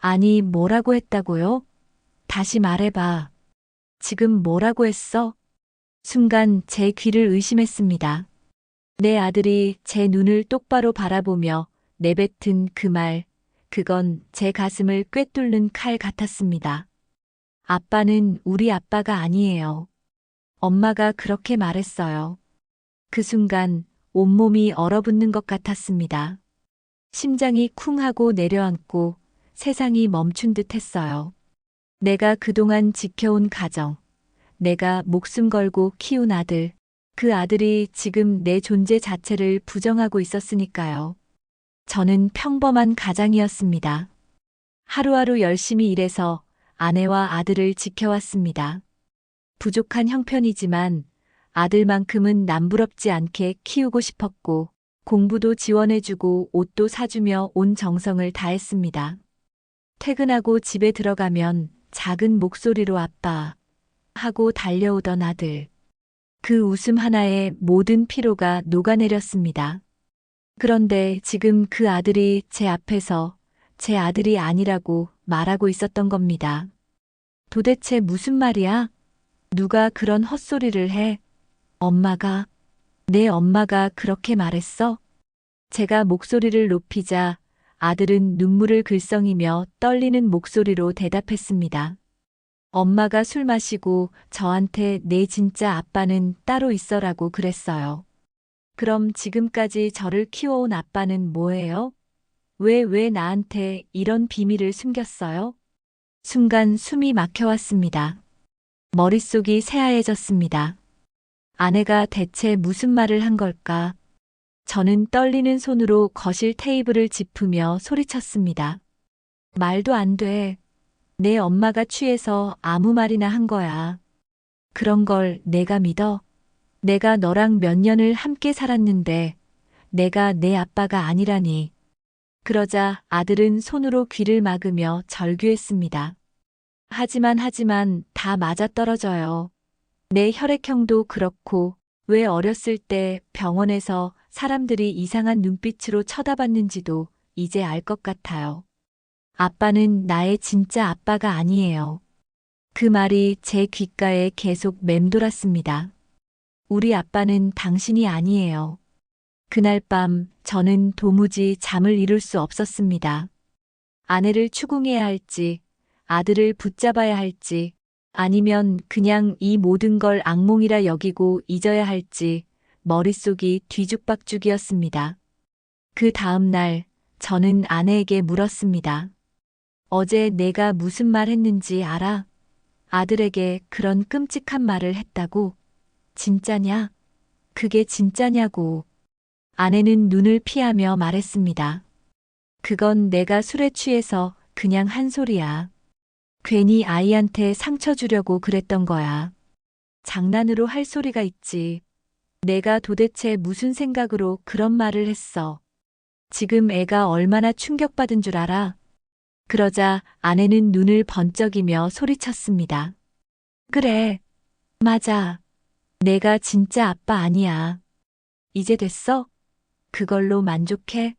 아니, 뭐라고 했다고요? 다시 말해봐. 지금 뭐라고 했어? 순간 제 귀를 의심했습니다. 내 아들이 제 눈을 똑바로 바라보며 내뱉은 그 말, 그건 제 가슴을 꿰뚫는 칼 같았습니다. 아빠는 우리 아빠가 아니에요. 엄마가 그렇게 말했어요. 그 순간 온몸이 얼어붙는 것 같았습니다. 심장이 쿵 하고 내려앉고 세상이 멈춘 듯 했어요. 내가 그동안 지켜온 가정, 내가 목숨 걸고 키운 아들, 그 아들이 지금 내 존재 자체를 부정하고 있었으니까요. 저는 평범한 가장이었습니다. 하루하루 열심히 일해서 아내와 아들을 지켜왔습니다. 부족한 형편이지만 아들만큼은 남부럽지 않게 키우고 싶었고 공부도 지원해주고 옷도 사주며 온 정성을 다했습니다. 퇴근하고 집에 들어가면 작은 목소리로 아빠 하고 달려오던 아들. 그 웃음 하나에 모든 피로가 녹아내렸습니다. 그런데 지금 그 아들이 제 앞에서 제 아들이 아니라고 말하고 있었던 겁니다. 도대체 무슨 말이야? 누가 그런 헛소리를 해? 엄마가, 내 엄마가 그렇게 말했어? 제가 목소리를 높이자 아들은 눈물을 글썽이며 떨리는 목소리로 대답했습니다. 엄마가 술 마시고 저한테 내 진짜 아빠는 따로 있어라고 그랬어요. 그럼 지금까지 저를 키워온 아빠는 뭐예요? 왜 나한테 이런 비밀을 숨겼어요? 순간 숨이 막혀왔습니다. 머릿속이 새하얘졌습니다. 아내가 대체 무슨 말을 한 걸까? 저는 떨리는 손으로 거실 테이블을 짚으며 소리쳤습니다. 말도 안 돼. 내 엄마가 취해서 아무 말이나 한 거야. 그런 걸 내가 믿어? 내가 너랑 몇 년을 함께 살았는데 내가 내 아빠가 아니라니. 그러자 아들은 손으로 귀를 막으며 절규했습니다. 하지만 다 맞아떨어져요. 내 혈액형도 그렇고 왜 어렸을 때 병원에서 사람들이 이상한 눈빛으로 쳐다봤는지도 이제 알 것 같아요. 아빠는 나의 진짜 아빠가 아니에요. 그 말이 제 귓가에 계속 맴돌았습니다. 우리 아빠는 당신이 아니에요. 그날 밤 저는 도무지 잠을 이룰 수 없었습니다. 아내를 추궁해야 할지, 아들을 붙잡아야 할지, 아니면 그냥 이 모든 걸 악몽이라 여기고 잊어야 할지 머릿속이 뒤죽박죽이었습니다. 그 다음 날 저는 아내에게 물었습니다. 어제 내가 무슨 말 했는지 알아? 아들에게 그런 끔찍한 말을 했다고? 진짜냐? 그게 진짜냐고. 아내는 눈을 피하며 말했습니다. 그건 내가 술에 취해서 그냥 한 소리야. 괜히 아이한테 상처 주려고 그랬던 거야. 장난으로 할 소리가 있지. 내가 도대체 무슨 생각으로 그런 말을 했어. 지금 애가 얼마나 충격받은 줄 알아? 그러자 아내는 눈을 번쩍이며 소리쳤습니다. 그래, 맞아. 내가 진짜 아빠 아니야. 이제 됐어? 그걸로 만족해?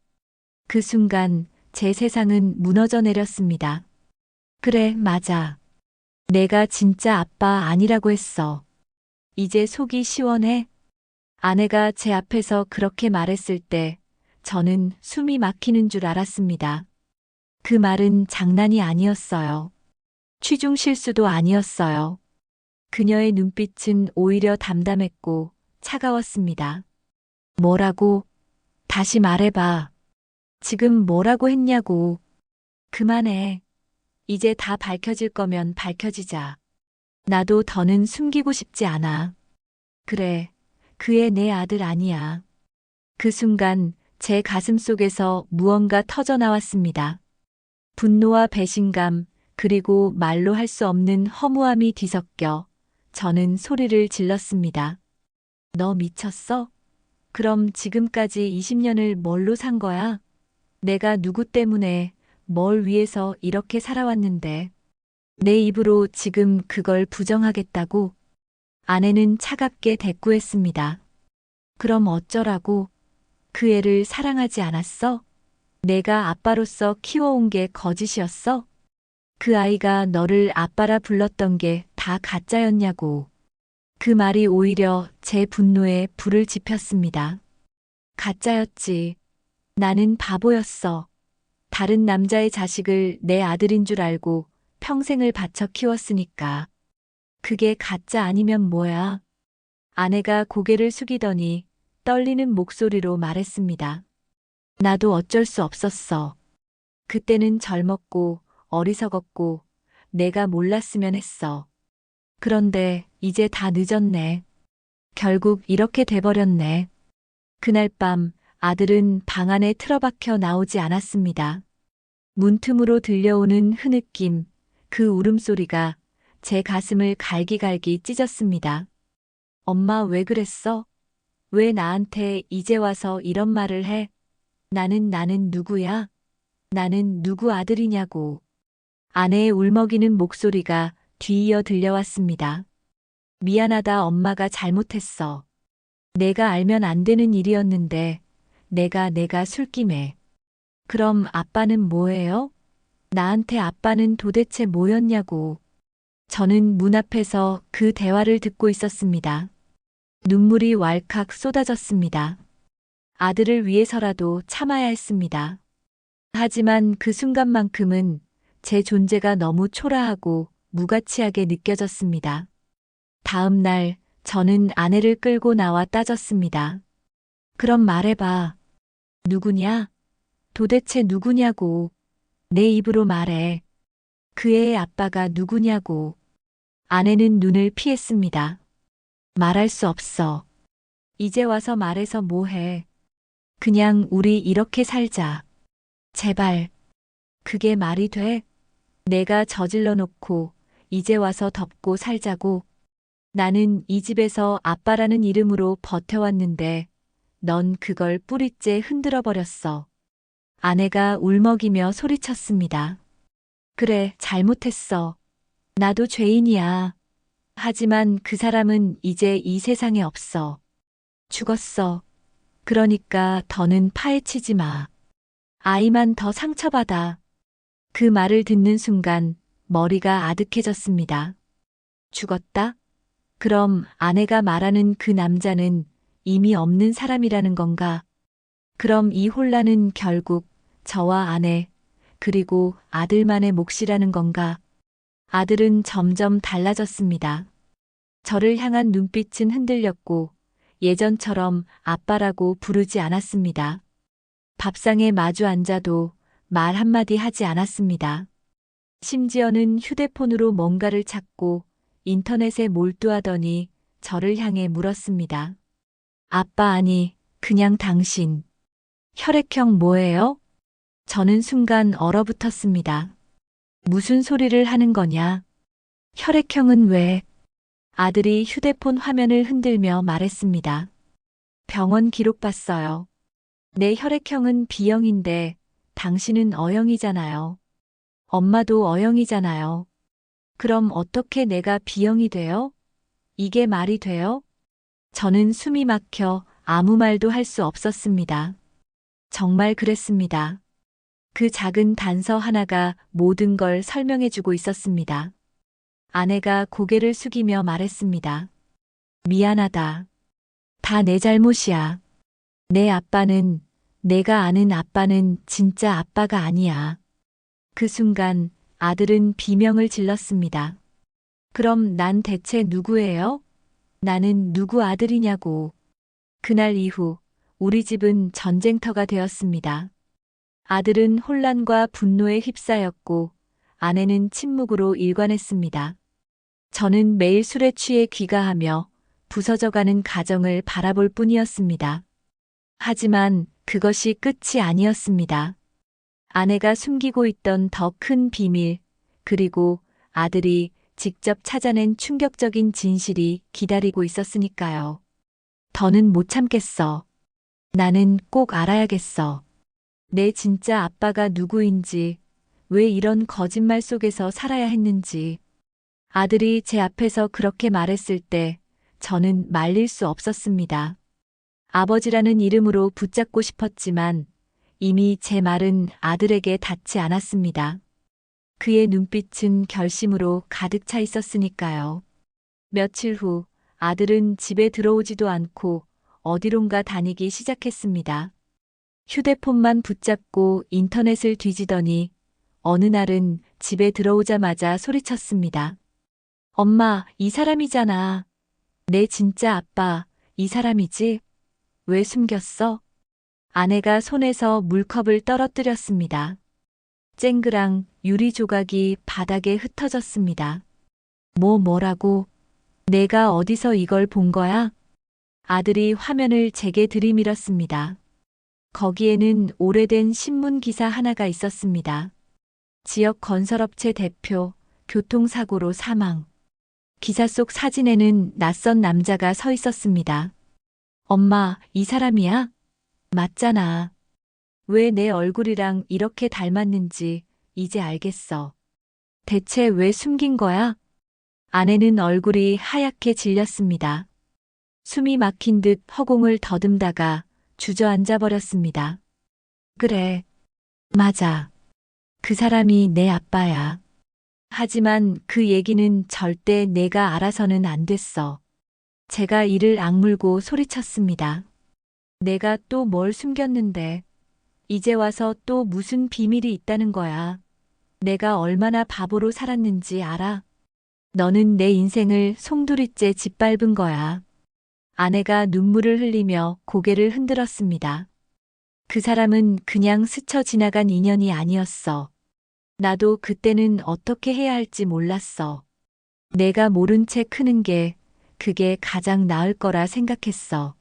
그 순간 제 세상은 무너져 내렸습니다. 그래, 맞아. 내가 진짜 아빠 아니라고 했어. 이제 속이 시원해? 아내가 제 앞에서 그렇게 말했을 때 저는 숨이 막히는 줄 알았습니다. 그 말은 장난이 아니었어요. 취중 실수도 아니었어요. 그녀의 눈빛은 오히려 담담했고 차가웠습니다. 뭐라고? 다시 말해봐. 지금 뭐라고 했냐고. 그만해. 이제 다 밝혀질 거면 밝혀지자. 나도 더는 숨기고 싶지 않아. 그래, 그애 내 아들 아니야. 그 순간 제 가슴 속에서 무언가 터져 나왔습니다. 분노와 배신감, 그리고 말로 할 수 없는 허무함이 뒤섞여 저는 소리를 질렀습니다. 너 미쳤어? 그럼 지금까지 20년을 뭘로 산 거야? 내가 누구 때문에 뭘 위해서 이렇게 살아왔는데 내 입으로 지금 그걸 부정하겠다고? 아내는 차갑게 대꾸했습니다. 그럼 어쩌라고? 그 애를 사랑하지 않았어? 내가 아빠로서 키워온 게 거짓이었어? 그 아이가 너를 아빠라 불렀던 게 다 가짜였냐고. 그 말이 오히려 제 분노에 불을 지폈습니다. 가짜였지. 나는 바보였어. 다른 남자의 자식을 내 아들인 줄 알고 평생을 바쳐 키웠으니까. 그게 가짜 아니면 뭐야? 아내가 고개를 숙이더니 떨리는 목소리로 말했습니다. 나도 어쩔 수 없었어. 그때는 젊었고 어리석었고 내가 몰랐으면 했어. 그런데 이제 다 늦었네. 결국 이렇게 돼버렸네. 그날 밤 아들은 방 안에 틀어박혀 나오지 않았습니다. 문틈으로 들려오는 흐느낌, 그 울음소리가 제 가슴을 갈기갈기 찢었습니다. 엄마 왜 그랬어? 왜 나한테 이제 와서 이런 말을 해? 나는 누구야? 나는 누구 아들이냐고. 아내의 울먹이는 목소리가 뒤이어 들려왔습니다. 미안하다 엄마가 잘못했어. 내가 알면 안 되는 일이었는데 내가 술김에. 그럼 아빠는 뭐예요? 나한테 아빠는 도대체 뭐였냐고. 저는 문 앞에서 그 대화를 듣고 있었습니다. 눈물이 왈칵 쏟아졌습니다. 아들을 위해서라도 참아야 했습니다. 하지만 그 순간만큼은 제 존재가 너무 초라하고 무가치하게 느껴졌습니다. 다음 날 저는 아내를 끌고 나와 따졌습니다. 그럼 말해봐. 누구냐? 도대체 누구냐고. 내 입으로 말해. 그 애의 아빠가 누구냐고. 아내는 눈을 피했습니다. 말할 수 없어. 이제 와서 말해서 뭐해. 그냥 우리 이렇게 살자. 제발. 그게 말이 돼? 내가 저질러 놓고 이제 와서 덮고 살자고. 나는 이 집에서 아빠라는 이름으로 버텨왔는데 넌 그걸 뿌리째 흔들어 버렸어. 아내가 울먹이며 소리쳤습니다. 그래, 잘못했어. 나도 죄인이야. 하지만 그 사람은 이제 이 세상에 없어. 죽었어. 그러니까 더는 파헤치지 마. 아이만 더 상처받아. 그 말을 듣는 순간 머리가 아득해졌습니다. 죽었다? 그럼 아내가 말하는 그 남자는 이미 없는 사람이라는 건가? 그럼 이 혼란은 결국 저와 아내, 그리고 아들만의 몫이라는 건가? 아들은 점점 달라졌습니다. 저를 향한 눈빛은 흔들렸고 예전처럼 아빠라고 부르지 않았습니다. 밥상에 마주 앉아도 말 한마디 하지 않았습니다. 심지어는 휴대폰으로 뭔가를 찾고 인터넷에 몰두하더니 저를 향해 물었습니다. 아빠 아니, 그냥 당신. 혈액형 뭐예요? 저는 순간 얼어붙었습니다. 무슨 소리를 하는 거냐? 혈액형은 왜? 아들이 휴대폰 화면을 흔들며 말했습니다. 병원 기록 봤어요. 내 혈액형은 B형인데 당신은 O형이잖아요. 엄마도 O형이잖아요. 그럼 어떻게 내가 B형이 돼요? 이게 말이 돼요? 저는 숨이 막혀 아무 말도 할 수 없었습니다. 정말 그랬습니다. 그 작은 단서 하나가 모든 걸 설명해주고 있었습니다. 아내가 고개를 숙이며 말했습니다. 미안하다. 다 내 잘못이야. 내 아빠는, 내가 아는 아빠는 진짜 아빠가 아니야. 그 순간 아들은 비명을 질렀습니다. 그럼 난 대체 누구예요? 나는 누구 아들이냐고. 그날 이후 우리 집은 전쟁터가 되었습니다. 아들은 혼란과 분노에 휩싸였고 아내는 침묵으로 일관했습니다. 저는 매일 술에 취해 귀가하며 부서져가는 가정을 바라볼 뿐이었습니다. 하지만 그것이 끝이 아니었습니다. 아내가 숨기고 있던 더 큰 비밀, 그리고 아들이 직접 찾아낸 충격적인 진실이 기다리고 있었으니까요. 더는 못 참겠어. 나는 꼭 알아야겠어. 내 진짜 아빠가 누구인지, 왜 이런 거짓말 속에서 살아야 했는지. 아들이 제 앞에서 그렇게 말했을 때 저는 말릴 수 없었습니다. 아버지라는 이름으로 붙잡고 싶었지만 이미 제 말은 아들에게 닿지 않았습니다. 그의 눈빛은 결심으로 가득 차 있었으니까요. 며칠 후 아들은 집에 들어오지도 않고 어디론가 다니기 시작했습니다. 휴대폰만 붙잡고 인터넷을 뒤지더니 어느 날은 집에 들어오자마자 소리쳤습니다. 엄마, 이 사람이잖아. 내 진짜 아빠, 이 사람이지? 왜 숨겼어? 아내가 손에서 물컵을 떨어뜨렸습니다. 쨍그랑 유리 조각이 바닥에 흩어졌습니다. 뭐라고? 내가 어디서 이걸 본 거야? 아들이 화면을 제게 들이밀었습니다. 거기에는 오래된 신문 기사 하나가 있었습니다. 지역 건설업체 대표, 교통사고로 사망. 기사 속 사진에는 낯선 남자가 서 있었습니다. 엄마, 이 사람이야? 맞잖아. 왜 내 얼굴이랑 이렇게 닮았는지 이제 알겠어. 대체 왜 숨긴 거야? 아내는 얼굴이 하얗게 질렸습니다. 숨이 막힌 듯 허공을 더듬다가 주저앉아 버렸습니다. 그래. 맞아. 그 사람이 내 아빠야. 하지만 그 얘기는 절대 내가 알아서는 안 됐어. 제가 이를 악물고 소리쳤습니다. 내가 또 뭘 숨겼는데. 이제 와서 또 무슨 비밀이 있다는 거야. 내가 얼마나 바보로 살았는지 알아? 너는 내 인생을 송두리째 짓밟은 거야. 아내가 눈물을 흘리며 고개를 흔들었습니다. 그 사람은 그냥 스쳐 지나간 인연이 아니었어. 나도 그때는 어떻게 해야 할지 몰랐어. 내가 모른 채 크는 게 그게 가장 나을 거라 생각했어.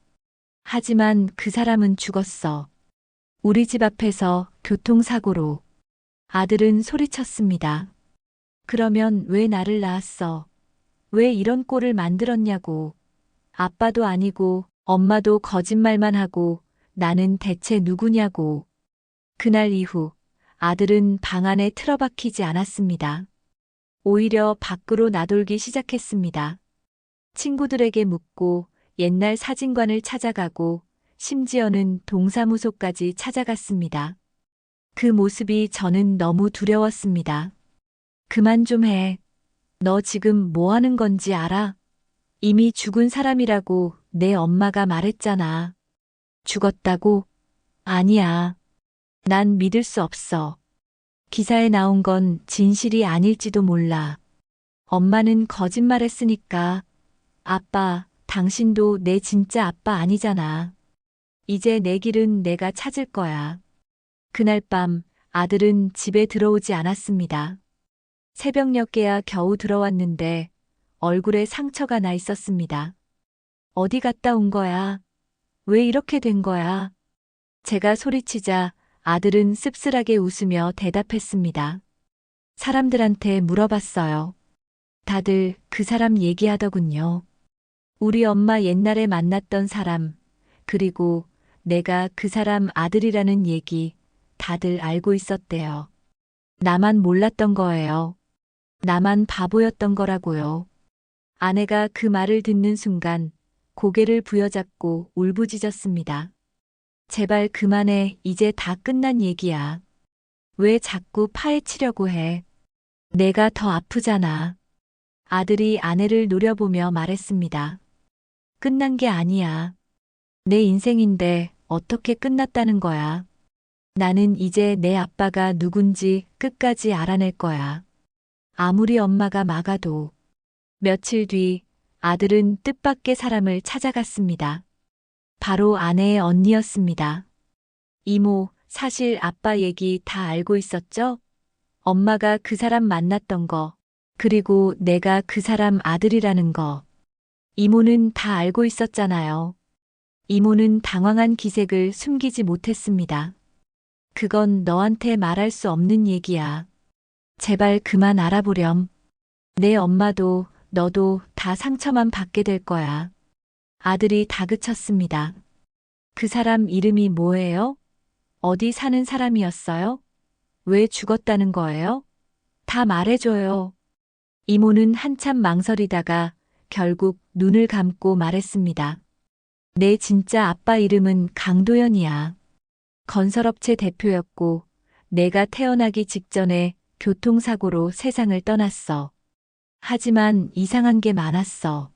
하지만 그 사람은 죽었어. 우리 집 앞에서 교통사고로. 아들은 소리쳤습니다. 그러면 왜 나를 낳았어? 왜 이런 꼴을 만들었냐고. 아빠도 아니고 엄마도 거짓말만 하고 나는 대체 누구냐고. 그날 이후 아들은 방 안에 틀어박히지 않았습니다. 오히려 밖으로 나돌기 시작했습니다. 친구들에게 묻고 옛날 사진관을 찾아가고 심지어는 동사무소까지 찾아갔습니다. 그 모습이 저는 너무 두려웠습니다. 그만 좀 해. 너 지금 뭐 하는 건지 알아? 이미 죽은 사람이라고 내 엄마가 말했잖아. 죽었다고? 아니야. 난 믿을 수 없어. 기사에 나온 건 진실이 아닐지도 몰라. 엄마는 거짓말했으니까. 아빠, 당신도 내 진짜 아빠 아니잖아. 이제 내 길은 내가 찾을 거야. 그날 밤 아들은 집에 들어오지 않았습니다. 새벽녘에야 겨우 들어왔는데 얼굴에 상처가 나 있었습니다. 어디 갔다 온 거야? 왜 이렇게 된 거야? 제가 소리치자 아들은 씁쓸하게 웃으며 대답했습니다. 사람들한테 물어봤어요. 다들 그 사람 얘기하더군요. 우리 엄마 옛날에 만났던 사람, 그리고 내가 그 사람 아들이라는 얘기 다들 알고 있었대요. 나만 몰랐던 거예요. 나만 바보였던 거라고요. 아내가 그 말을 듣는 순간 고개를 부여잡고 울부짖었습니다. 제발 그만해. 이제 다 끝난 얘기야. 왜 자꾸 파헤치려고 해? 내가 더 아프잖아. 아들이 아내를 노려보며 말했습니다. 끝난 게 아니야. 내 인생인데 어떻게 끝났다는 거야. 나는 이제 내 아빠가 누군지 끝까지 알아낼 거야. 아무리 엄마가 막아도. 며칠 뒤 아들은 뜻밖의 사람을 찾아갔습니다. 바로 아내의 언니였습니다. 이모, 사실 아빠 얘기 다 알고 있었죠? 엄마가 그 사람 만났던 거, 그리고 내가 그 사람 아들이라는 거. 이모는 다 알고 있었잖아요. 이모는 당황한 기색을 숨기지 못했습니다. 그건 너한테 말할 수 없는 얘기야. 제발 그만 알아보렴. 내 엄마도 너도 다 상처만 받게 될 거야. 아들이 다그쳤습니다. 그 사람 이름이 뭐예요? 어디 사는 사람이었어요? 왜 죽었다는 거예요? 다 말해줘요. 이모는 한참 망설이다가 결국 눈을 감고 말했습니다. 내 진짜 아빠 이름은 강도연이야. 건설업체 대표였고 내가 태어나기 직전에 교통사고로 세상을 떠났어. 하지만 이상한 게 많았어.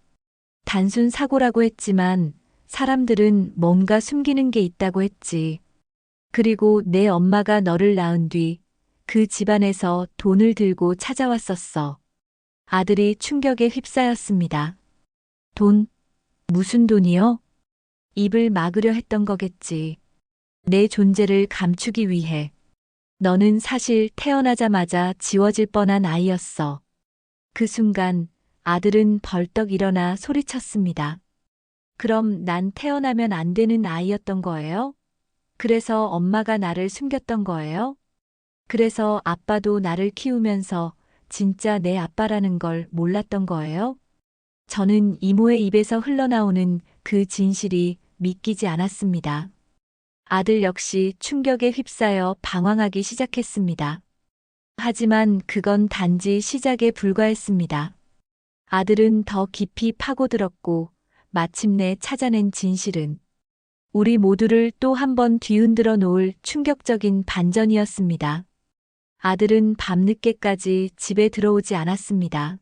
단순 사고라고 했지만 사람들은 뭔가 숨기는 게 있다고 했지. 그리고 내 엄마가 너를 낳은 뒤 그 집안에서 돈을 들고 찾아왔었어. 아들이 충격에 휩싸였습니다. 돈? 무슨 돈이요? 입을 막으려 했던 거겠지. 내 존재를 감추기 위해. 너는 사실 태어나자마자 지워질 뻔한 아이였어. 그 순간 아들은 벌떡 일어나 소리쳤습니다. 그럼 난 태어나면 안 되는 아이였던 거예요? 그래서 엄마가 나를 숨겼던 거예요? 그래서 아빠도 나를 키우면서 진짜 내 아빠라는 걸 몰랐던 거예요? 저는 이모의 입에서 흘러나오는 그 진실이 믿기지 않았습니다. 아들 역시 충격에 휩싸여 방황하기 시작했습니다. 하지만 그건 단지 시작에 불과했습니다. 아들은 더 깊이 파고들었고 마침내 찾아낸 진실은 우리 모두를 또 한 번 뒤흔들어 놓을 충격적인 반전이었습니다. 아들은 밤늦게까지 집에 들어오지 않았습니다.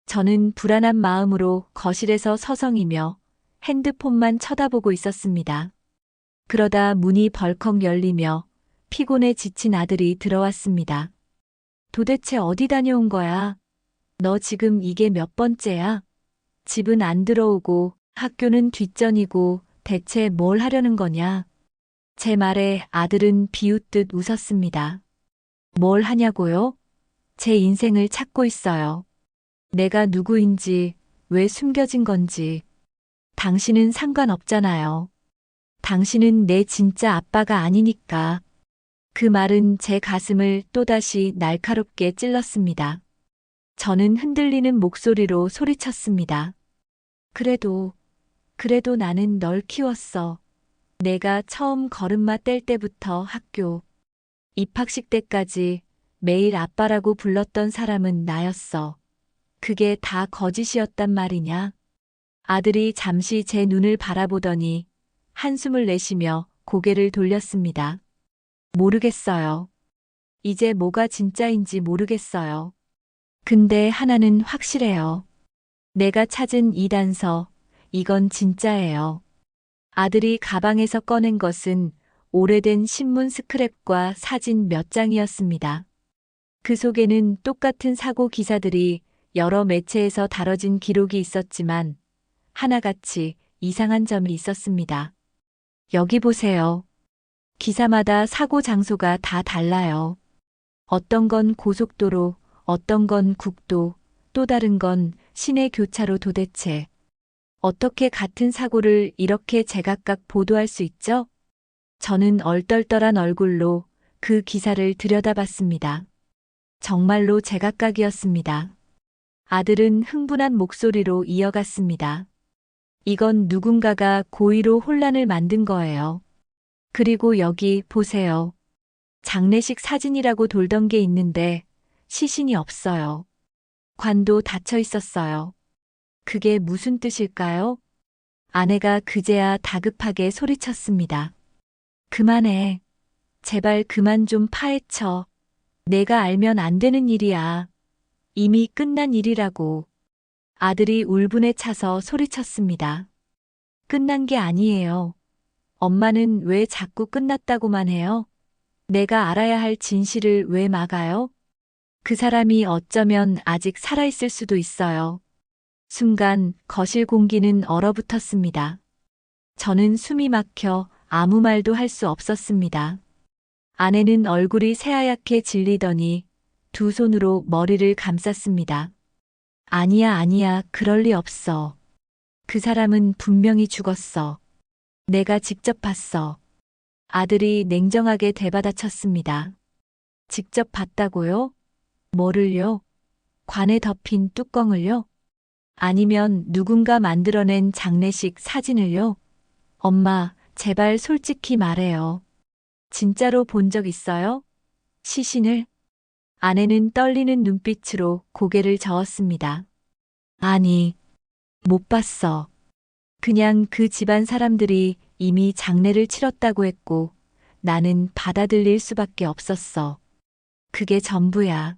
저는 불안한 마음으로 거실에서 서성이며 핸드폰만 쳐다보고 있었습니다. 그러다 문이 벌컥 열리며 피곤에 지친 아들이 들어왔습니다. 도대체 어디 다녀온 거야? 너 지금 이게 몇 번째야? 집은 안 들어오고 학교는 뒷전이고 대체 뭘 하려는 거냐? 제 말에 아들은 비웃듯 웃었습니다. 뭘 하냐고요? 제 인생을 찾고 있어요. 내가 누구인지, 왜 숨겨진 건지. 당신은 상관없잖아요. 당신은 내 진짜 아빠가 아니니까. 그 말은 제 가슴을 또다시 날카롭게 찔렀습니다. 저는 흔들리는 목소리로 소리쳤습니다. 그래도 나는 널 키웠어. 내가 처음 걸음마 뗄 때부터 학교, 입학식 때까지 매일 아빠라고 불렀던 사람은 나였어. 그게 다 거짓이었단 말이냐? 아들이 잠시 제 눈을 바라보더니 한숨을 내쉬며 고개를 돌렸습니다. 모르겠어요. 이제 뭐가 진짜인지 모르겠어요. 근데 하나는 확실해요. 내가 찾은 이 단서, 이건 진짜예요. 아들이 가방에서 꺼낸 것은 오래된 신문 스크랩과 사진 몇 장이었습니다. 그 속에는 똑같은 사고 기사들이 여러 매체에서 다뤄진 기록이 있었지만 하나같이 이상한 점이 있었습니다. 여기 보세요. 기사마다 사고 장소가 다 달라요. 어떤 건 고속도로, 어떤 건 국도, 또 다른 건 시내 교차로. 도대체 어떻게 같은 사고를 이렇게 제각각 보도할 수 있죠? 저는 얼떨떨한 얼굴로 그 기사를 들여다봤습니다. 정말로 제각각이었습니다. 아들은 흥분한 목소리로 이어갔습니다. 이건 누군가가 고의로 혼란을 만든 거예요. 그리고 여기 보세요. 장례식 사진이라고 돌던 게 있는데 시신이 없어요. 관도 닫혀 있었어요. 그게 무슨 뜻일까요? 아내가 그제야 다급하게 소리쳤습니다. 그만해. 제발 그만 좀 파헤쳐. 내가 알면 안 되는 일이야. 이미 끝난 일이라고. 아들이 울분에 차서 소리쳤습니다. 끝난 게 아니에요. 엄마는 왜 자꾸 끝났다고만 해요? 내가 알아야 할 진실을 왜 막아요? 그 사람이 어쩌면 아직 살아있을 수도 있어요. 순간 거실 공기는 얼어붙었습니다. 저는 숨이 막혀 아무 말도 할 수 없었습니다. 아내는 얼굴이 새하얗게 질리더니 두 손으로 머리를 감쌌습니다. 아니야, 그럴 리 없어. 그 사람은 분명히 죽었어. 내가 직접 봤어. 아들이 냉정하게 되받아쳤습니다. 직접 봤다고요? 뭐를요? 관에 덮인 뚜껑을요? 아니면 누군가 만들어낸 장례식 사진을요? 엄마, 제발 솔직히 말해요. 진짜로 본 적 있어요? 시신을? 아내는 떨리는 눈빛으로 고개를 저었습니다. 아니, 못 봤어. 그냥 그 집안 사람들이 이미 장례를 치렀다고 했고 나는 받아들일 수밖에 없었어. 그게 전부야.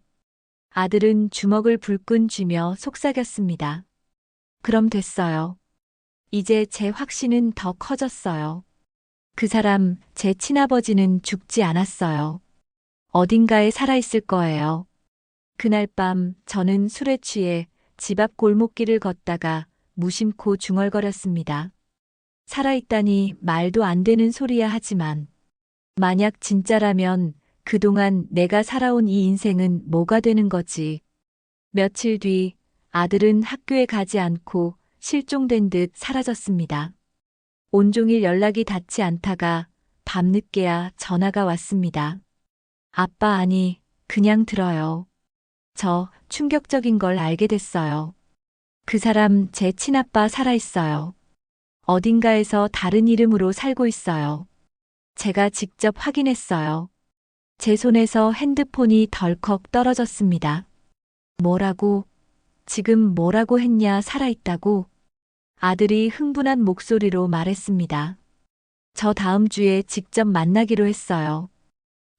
아들은 주먹을 불끈 쥐며 속삭였습니다. 그럼 됐어요. 이제 제 확신은 더 커졌어요. 그 사람, 제 친아버지는 죽지 않았어요. 어딘가에 살아있을 거예요. 그날 밤 저는 술에 취해 집 앞 골목길을 걷다가 무심코 중얼거렸습니다. 살아있다니 말도 안 되는 소리야 하지만 만약 진짜라면 그동안 내가 살아온 이 인생은 뭐가 되는 거지. 며칠 뒤 아들은 학교에 가지 않고 실종된 듯 사라졌습니다. 온종일 연락이 닿지 않다가 밤늦게야 전화가 왔습니다. 아빠 아니, 그냥 들어요. 저 충격적인 걸 알게 됐어요. 그 사람 제 친아빠 살아있어요. 어딘가에서 다른 이름으로 살고 있어요. 제가 직접 확인했어요. 제 손에서 핸드폰이 덜컥 떨어졌습니다. 뭐라고? 지금 뭐라고 했냐 살아있다고? 아들이 흥분한 목소리로 말했습니다. 저 다음 주에 직접 만나기로 했어요.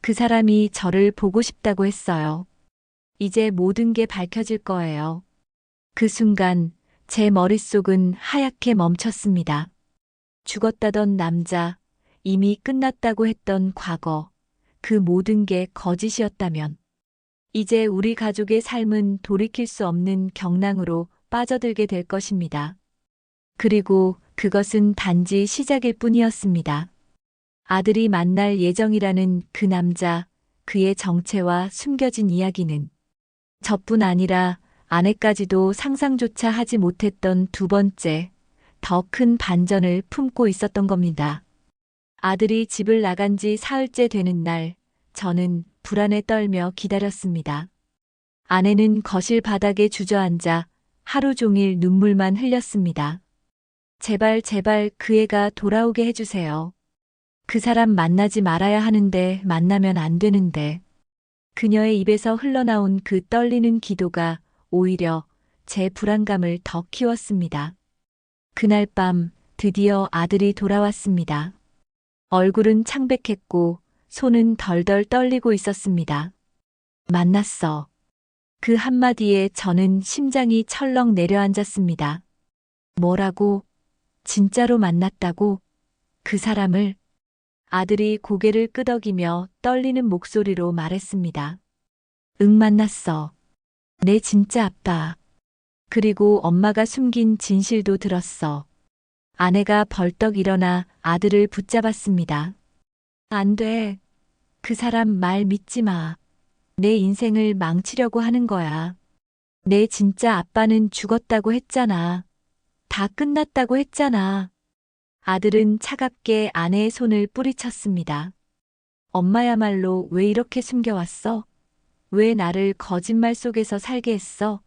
그 사람이 저를 보고 싶다고 했어요. 이제 모든 게 밝혀질 거예요. 그 순간 제 머릿속은 하얗게 멈췄습니다. 죽었다던 남자, 이미 끝났다고 했던 과거, 그 모든 게 거짓이었다면 이제 우리 가족의 삶은 돌이킬 수 없는 경랑으로 빠져들게 될 것입니다. 그리고 그것은 단지 시작일 뿐이었습니다. 아들이 만날 예정이라는 그 남자, 그의 정체와 숨겨진 이야기는 저뿐 아니라 아내까지도 상상조차 하지 못했던 두 번째, 더 큰 반전을 품고 있었던 겁니다. 아들이 집을 나간 지 사흘째 되는 날, 저는 불안에 떨며 기다렸습니다. 아내는 거실 바닥에 주저앉아 하루 종일 눈물만 흘렸습니다. 제발 제발 그 애가 돌아오게 해주세요. 그 사람 만나지 말아야 하는데 만나면 안 되는데. 그녀의 입에서 흘러나온 그 떨리는 기도가 오히려 제 불안감을 더 키웠습니다. 그날 밤 드디어 아들이 돌아왔습니다. 얼굴은 창백했고 손은 덜덜 떨리고 있었습니다. 만났어. 그 한마디에 저는 심장이 철렁 내려앉았습니다. 뭐라고? 진짜로 만났다고? 그 사람을? 아들이 고개를 끄덕이며 떨리는 목소리로 말했습니다. 응, 만났어. 내 진짜 아빠. 그리고 엄마가 숨긴 진실도 들었어. 아내가 벌떡 일어나 아들을 붙잡았습니다. 안 돼. 그 사람 말 믿지 마. 내 인생을 망치려고 하는 거야. 내 진짜 아빠는 죽었다고 했잖아. 다 끝났다고 했잖아. 아들은 차갑게 아내의 손을 뿌리쳤습니다. 엄마야말로 왜 이렇게 숨겨왔어? 왜 나를 거짓말 속에서 살게 했어?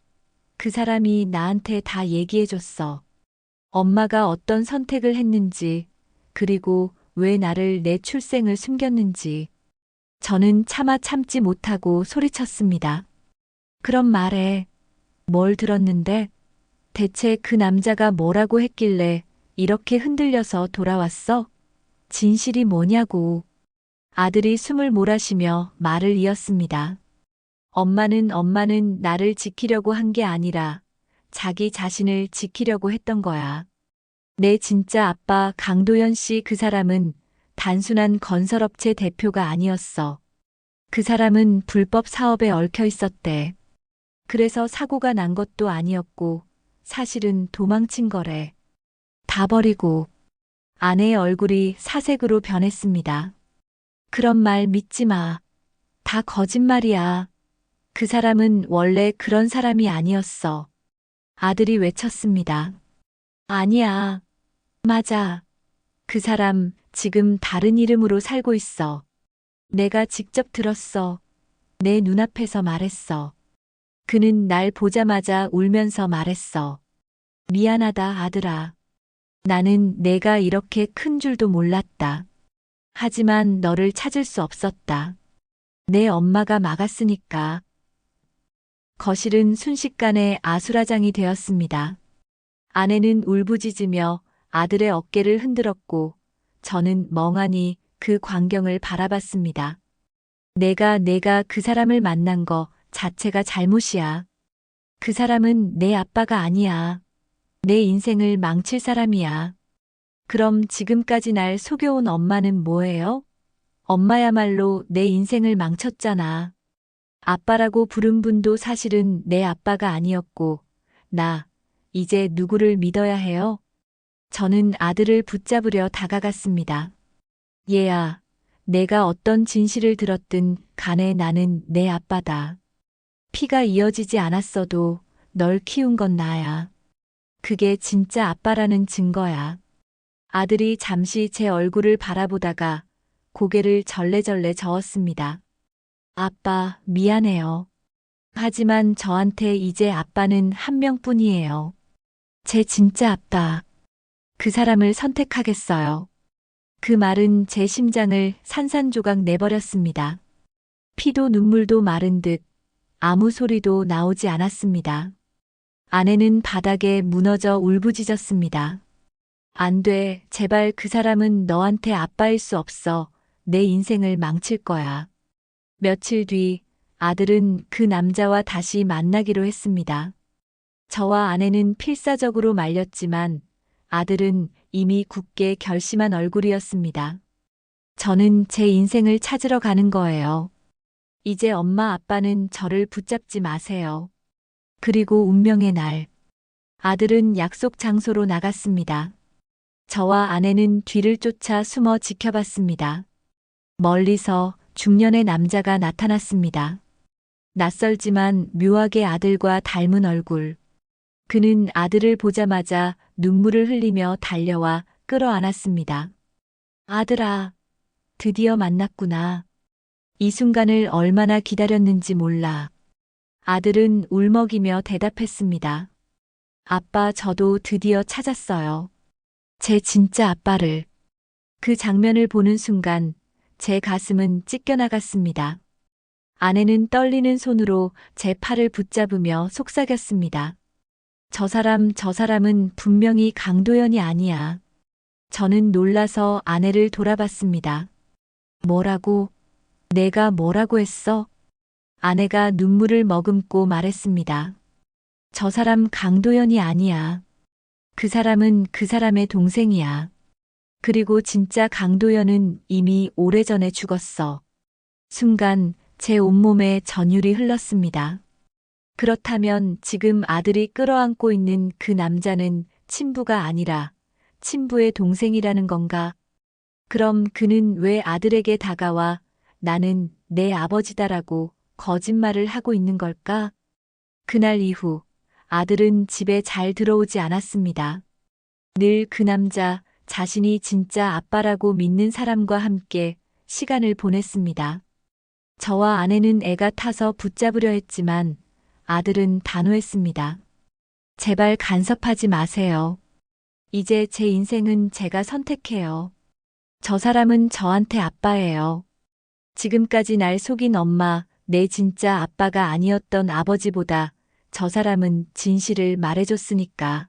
그 사람이 나한테 다 얘기해줬어. 엄마가 어떤 선택을 했는지, 그리고 왜 나를 내 출생을 숨겼는지. 저는 차마 참지 못하고 소리쳤습니다. 그럼 말해. 뭘 들었는데? 대체 그 남자가 뭐라고 했길래 이렇게 흔들려서 돌아왔어? 진실이 뭐냐고. 아들이 숨을 몰아쉬며 말을 이었습니다. 엄마는 나를 지키려고 한 게 아니라 자기 자신을 지키려고 했던 거야. 내 진짜 아빠 강도연 씨 그 사람은 단순한 건설업체 대표가 아니었어. 그 사람은 불법 사업에 얽혀 있었대. 그래서 사고가 난 것도 아니었고 사실은 도망친 거래. 다 버리고. 아내의 얼굴이 사색으로 변했습니다. 그런 말 믿지 마. 다 거짓말이야. 그 사람은 원래 그런 사람이 아니었어. 아들이 외쳤습니다. 아니야. 맞아. 그 사람 지금 다른 이름으로 살고 있어. 내가 직접 들었어. 내 눈앞에서 말했어. 그는 날 보자마자 울면서 말했어. 미안하다, 아들아. 나는 내가 이렇게 큰 줄도 몰랐다. 하지만 너를 찾을 수 없었다. 내 엄마가 막았으니까. 거실은 순식간에 아수라장이 되었습니다. 아내는 울부짖으며 아들의 어깨를 흔들었고 저는 멍하니 그 광경을 바라봤습니다. 내가 그 사람을 만난 거 자체가 잘못이야. 그 사람은 내 아빠가 아니야. 내 인생을 망칠 사람이야. 그럼 지금까지 날 속여온 엄마는 뭐예요? 엄마야말로 내 인생을 망쳤잖아. 아빠라고 부른 분도 사실은 내 아빠가 아니었고, 나, 이제 누구를 믿어야 해요? 저는 아들을 붙잡으려 다가갔습니다. 얘야, 내가 어떤 진실을 들었든 간에 나는 내 아빠다. 피가 이어지지 않았어도 널 키운 건 나야. 그게 진짜 아빠라는 증거야. 아들이 잠시 제 얼굴을 바라보다가 고개를 절레절레 저었습니다. 아빠, 미안해요. 하지만 저한테 이제 아빠는 한 명뿐이에요. 제 진짜 아빠. 그 사람을 선택하겠어요. 그 말은 제 심장을 산산조각 내버렸습니다. 피도 눈물도 마른 듯 아무 소리도 나오지 않았습니다. 아내는 바닥에 무너져 울부짖었습니다. 안 돼, 제발 그 사람은 너한테 아빠일 수 없어. 내 인생을 망칠 거야. 며칠 뒤 아들은 그 남자와 다시 만나기로 했습니다. 저와 아내는 필사적으로 말렸지만 아들은 이미 굳게 결심한 얼굴이었습니다. 저는 제 인생을 찾으러 가는 거예요. 이제 엄마 아빠는 저를 붙잡지 마세요. 그리고 운명의 날, 아들은 약속 장소로 나갔습니다. 저와 아내는 뒤를 쫓아 숨어 지켜봤습니다. 멀리서 중년의 남자가 나타났습니다. 낯설지만 묘하게 아들과 닮은 얼굴. 그는 아들을 보자마자 눈물을 흘리며 달려와 끌어안았습니다. 아들아, 드디어 만났구나. 이 순간을 얼마나 기다렸는지 몰라. 아들은 울먹이며 대답했습니다. 아빠, 저도 드디어 찾았어요. 제 진짜 아빠를. 그 장면을 보는 순간 제 가슴은 찢겨나갔습니다. 아내는 떨리는 손으로 제 팔을 붙잡으며 속삭였습니다. 저 사람은 분명히 강도연이 아니야. 저는 놀라서 아내를 돌아봤습니다. 뭐라고? 내가 뭐라고 했어? 아내가 눈물을 머금고 말했습니다. 저 사람 강도연이 아니야. 그 사람은 그 사람의 동생이야. 그리고 진짜 강도연은 이미 오래전에 죽었어. 순간 제 온몸에 전율이 흘렀습니다. 그렇다면 지금 아들이 끌어안고 있는 그 남자는 친부가 아니라 친부의 동생이라는 건가? 그럼 그는 왜 아들에게 다가와 나는 내 아버지다라고 거짓말을 하고 있는 걸까? 그날 이후 아들은 집에 잘 들어오지 않았습니다. 늘 그 남자, 자신이 진짜 아빠라고 믿는 사람과 함께 시간을 보냈습니다. 저와 아내는 애가 타서 붙잡으려 했지만 아들은 단호했습니다. 제발 간섭하지 마세요. 이제 제 인생은 제가 선택해요. 저 사람은 저한테 아빠예요. 지금까지 날 속인 엄마, 내 진짜 아빠가 아니었던 아버지보다 저 사람은 진실을 말해줬으니까.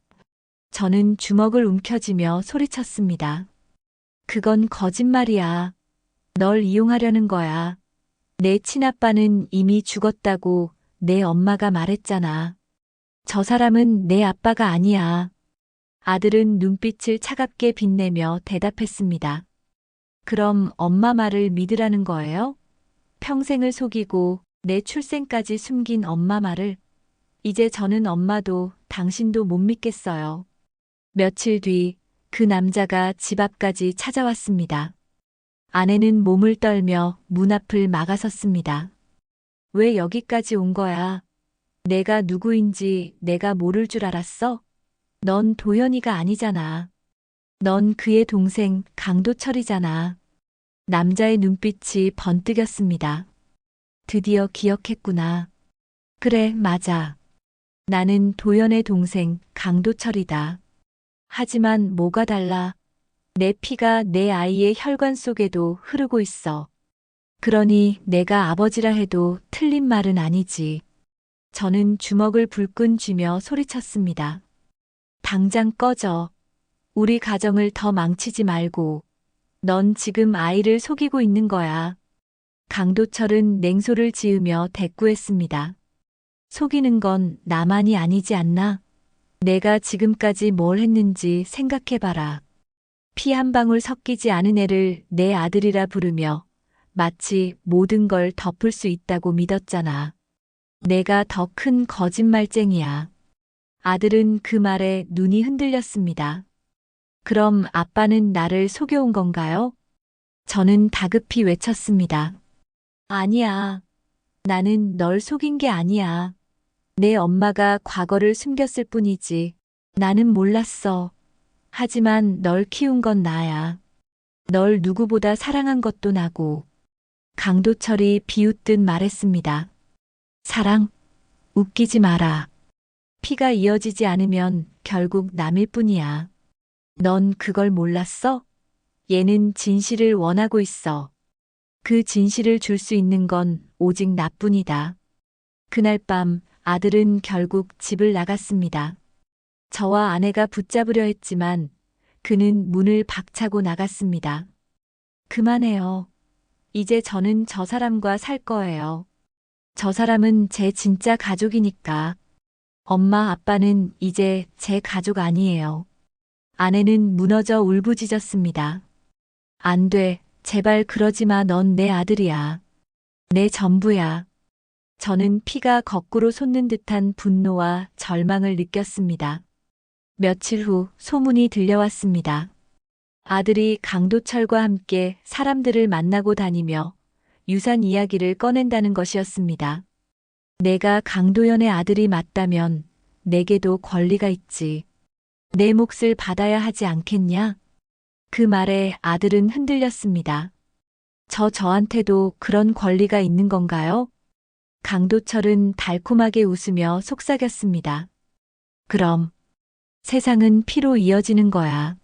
저는 주먹을 움켜쥐며 소리쳤습니다. 그건 거짓말이야. 널 이용하려는 거야. 내 친아빠는 이미 죽었다고 내 엄마가 말했잖아. 저 사람은 내 아빠가 아니야. 아들은 눈빛을 차갑게 빛내며 대답했습니다. 그럼 엄마 말을 믿으라는 거예요? 평생을 속이고 내 출생까지 숨긴 엄마 말을. 이제 저는 엄마도 당신도 못 믿겠어요. 며칠 뒤 그 남자가 집 앞까지 찾아왔습니다. 아내는 몸을 떨며 문 앞을 막아섰습니다. 왜 여기까지 온 거야? 내가 누구인지 내가 모를 줄 알았어? 넌 도연이가 아니잖아. 넌 그의 동생 강도철이잖아. 남자의 눈빛이 번뜩였습니다. 드디어 기억했구나. 그래, 맞아. 나는 도연의 동생 강도철이다. 하지만 뭐가 달라? 내 피가 내 아이의 혈관 속에도 흐르고 있어. 그러니 내가 아버지라 해도 틀린 말은 아니지. 저는 주먹을 불끈 쥐며 소리쳤습니다. 당장 꺼져. 우리 가정을 더 망치지 말고. 넌 지금 아이를 속이고 있는 거야. 강도철은 냉소를 지으며 대꾸했습니다. 속이는 건 나만이 아니지 않나? 내가 지금까지 뭘 했는지 생각해봐라. 피 한 방울 섞이지 않은 애를 내 아들이라 부르며 마치 모든 걸 덮을 수 있다고 믿었잖아. 내가 더 큰 거짓말쟁이야. 아들은 그 말에 눈이 흔들렸습니다. 그럼 아빠는 나를 속여온 건가요? 저는 다급히 외쳤습니다. 아니야. 나는 널 속인 게 아니야. 내 엄마가 과거를 숨겼을 뿐이지. 나는 몰랐어. 하지만 널 키운 건 나야. 널 누구보다 사랑한 것도 나고. 강도철이 비웃듯 말했습니다. 사랑? 웃기지 마라. 피가 이어지지 않으면 결국 남일 뿐이야. 넌 그걸 몰랐어? 얘는 진실을 원하고 있어. 그 진실을 줄 수 있는 건 오직 나뿐이다. 그날 밤 아들은 결국 집을 나갔습니다. 저와 아내가 붙잡으려 했지만 그는 문을 박차고 나갔습니다. 그만해요. 이제 저는 저 사람과 살 거예요. 저 사람은 제 진짜 가족이니까. 엄마, 아빠는 이제 제 가족 아니에요. 아내는 무너져 울부짖었습니다. 안 돼. 제발 그러지 마. 넌 내 아들이야. 내 전부야. 저는 피가 거꾸로 솟는 듯한 분노와 절망을 느꼈습니다. 며칠 후 소문이 들려왔습니다. 아들이 강도철과 함께 사람들을 만나고 다니며 유산 이야기를 꺼낸다는 것이었습니다. 내가 강도연의 아들이 맞다면 내게도 권리가 있지. 내 몫을 받아야 하지 않겠냐? 그 말에 아들은 흔들렸습니다. 저한테도 그런 권리가 있는 건가요? 강도철은 달콤하게 웃으며 속삭였습니다. 그럼 세상은 피로 이어지는 거야.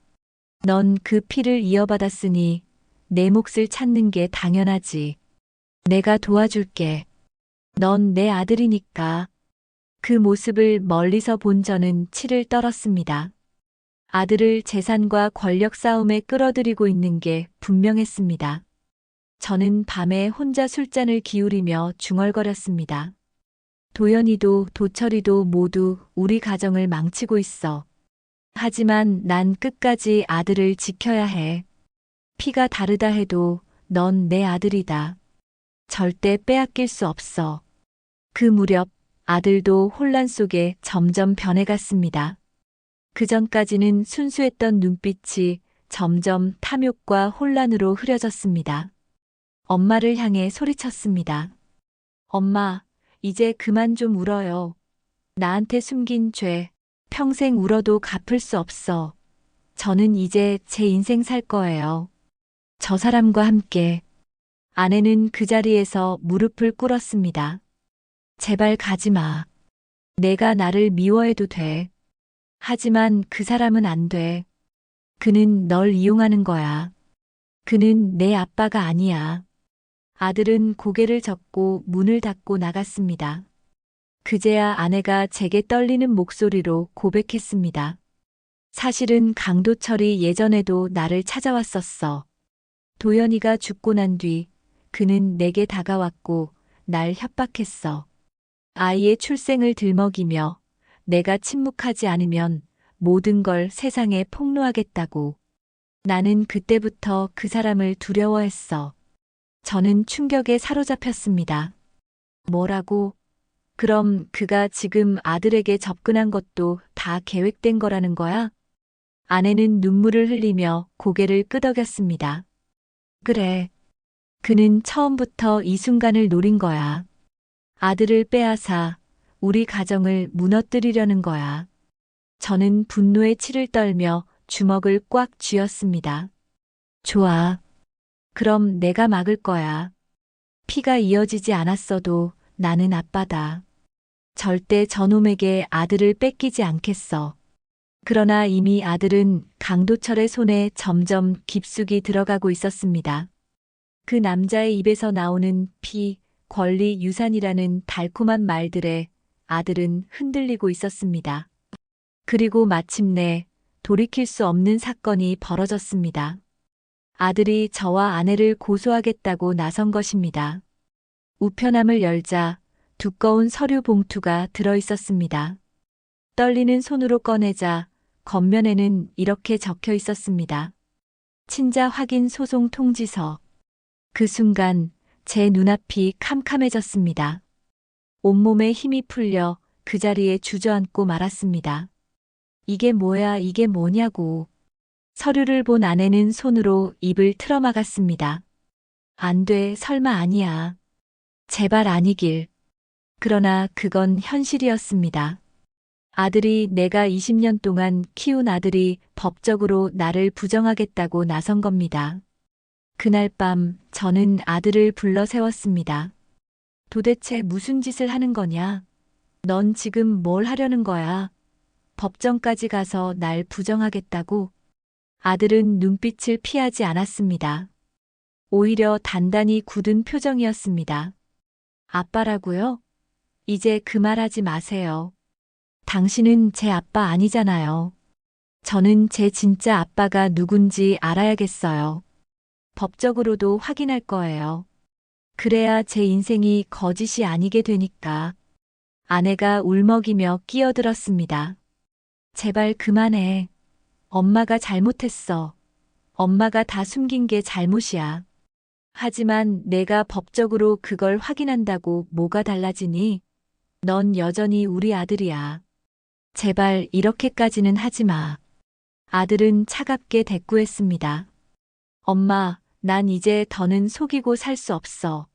넌 그 피를 이어받았으니 내 몫을 찾는 게 당연하지. 내가 도와줄게. 넌 내 아들이니까. 그 모습을 멀리서 본 저는 치를 떨었습니다. 아들을 재산과 권력 싸움에 끌어들이고 있는 게 분명했습니다. 저는 밤에 혼자 술잔을 기울이며 중얼거렸습니다. 도연이도 도철이도 모두 우리 가정을 망치고 있어. 하지만 난 끝까지 아들을 지켜야 해. 피가 다르다 해도 넌 내 아들이다. 절대 빼앗길 수 없어. 그 무렵 아들도 혼란 속에 점점 변해갔습니다. 그전까지는 순수했던 눈빛이 점점 탐욕과 혼란으로 흐려졌습니다. 엄마를 향해 소리쳤습니다. 엄마, 이제 그만 좀 울어요. 나한테 숨긴 죄, 평생 울어도 갚을 수 없어. 저는 이제 제 인생 살 거예요. 저 사람과 함께. 아내는 그 자리에서 무릎을 꿇었습니다. 제발 가지 마. 내가 나를 미워해도 돼. 하지만 그 사람은 안 돼. 그는 널 이용하는 거야. 그는 내 아빠가 아니야. 아들은 고개를 젓고 문을 닫고 나갔습니다. 그제야 아내가 제게 떨리는 목소리로 고백했습니다. 사실은 강도철이 예전에도 나를 찾아왔었어. 도연이가 죽고 난 뒤 그는 내게 다가왔고 날 협박했어. 아이의 출생을 들먹이며 내가 침묵하지 않으면 모든 걸 세상에 폭로하겠다고. 나는 그때부터 그 사람을 두려워했어. 저는 충격에 사로잡혔습니다. 뭐라고? 그럼 그가 지금 아들에게 접근한 것도 다 계획된 거라는 거야? 아내는 눈물을 흘리며 고개를 끄덕였습니다. 그래. 그는 처음부터 이 순간을 노린 거야. 아들을 빼앗아 우리 가정을 무너뜨리려는 거야. 저는 분노에 치를 떨며 주먹을 꽉 쥐었습니다. 좋아. 그럼 내가 막을 거야. 피가 이어지지 않았어도 나는 아빠다. 절대 저놈에게 아들을 뺏기지 않겠어. 그러나 이미 아들은 강도철의 손에 점점 깊숙이 들어가고 있었습니다. 그 남자의 입에서 나오는 피, 권리, 유산이라는 달콤한 말들에 아들은 흔들리고 있었습니다. 그리고 마침내 돌이킬 수 없는 사건이 벌어졌습니다. 아들이 저와 아내를 고소하겠다고 나선 것입니다. 우편함을 열자 두꺼운 서류 봉투가 들어 있었습니다. 떨리는 손으로 꺼내자 겉면에는 이렇게 적혀 있었습니다. 친자 확인 소송 통지서. 그 순간 제 눈앞이 캄캄해졌습니다. 온몸에 힘이 풀려 그 자리에 주저앉고 말았습니다. 이게 뭐야, 이게 뭐냐고. 서류를 본 아내는 손으로 입을 틀어막았습니다. 안 돼, 설마 아니야. 제발 아니길. 그러나 그건 현실이었습니다. 아들이, 내가 20년 동안 키운 아들이 법적으로 나를 부정하겠다고 나선 겁니다. 그날 밤 저는 아들을 불러 세웠습니다. 도대체 무슨 짓을 하는 거냐? 넌 지금 뭘 하려는 거야? 법정까지 가서 날 부정하겠다고? 아들은 눈빛을 피하지 않았습니다. 오히려 단단히 굳은 표정이었습니다. 아빠라고요? 이제 그 말 하지 마세요. 당신은 제 아빠 아니잖아요. 저는 제 진짜 아빠가 누군지 알아야겠어요. 법적으로도 확인할 거예요. 그래야 제 인생이 거짓이 아니게 되니까. 아내가 울먹이며 끼어들었습니다. 제발 그만해. 엄마가 잘못했어. 엄마가 다 숨긴 게 잘못이야. 하지만 내가 법적으로 그걸 확인한다고 뭐가 달라지니? 넌 여전히 우리 아들이야. 제발 이렇게까지는 하지 마. 아들은 차갑게 대꾸했습니다. 엄마, 난 이제 더는 속이고 살 수 없어.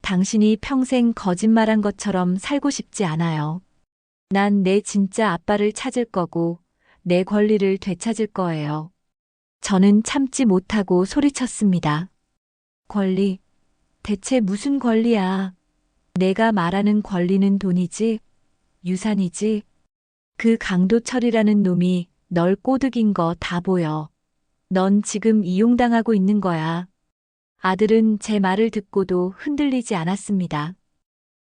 당신이 평생 거짓말한 것처럼 살고 싶지 않아요. 난 내 진짜 아빠를 찾을 거고 내 권리를 되찾을 거예요. 저는 참지 못하고 소리쳤습니다. 권리? 대체 무슨 권리야? 내가 말하는 권리는 돈이지? 유산이지? 그 강도철이라는 놈이 널 꼬드긴 거 다 보여. 넌 지금 이용당하고 있는 거야. 아들은 제 말을 듣고도 흔들리지 않았습니다.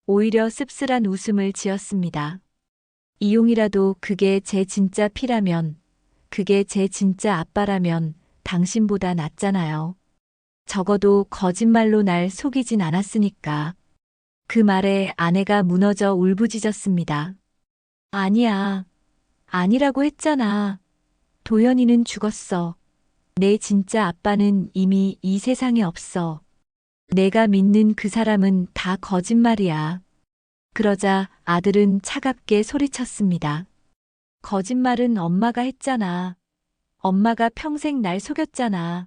오히려 씁쓸한 웃음을 지었습니다. 이용이라도 그게 제 진짜 피라면, 그게 제 진짜 아빠라면 당신보다 낫잖아요. 적어도 거짓말로 날 속이진 않았으니까. 그 말에 아내가 무너져 울부짖었습니다. 아니야. 아니라고 했잖아. 도연이는 죽었어. 내 진짜 아빠는 이미 이 세상에 없어. 내가 믿는 그 사람은 다 거짓말이야. 그러자 아들은 차갑게 소리쳤습니다. 거짓말은 엄마가 했잖아. 엄마가 평생 날 속였잖아.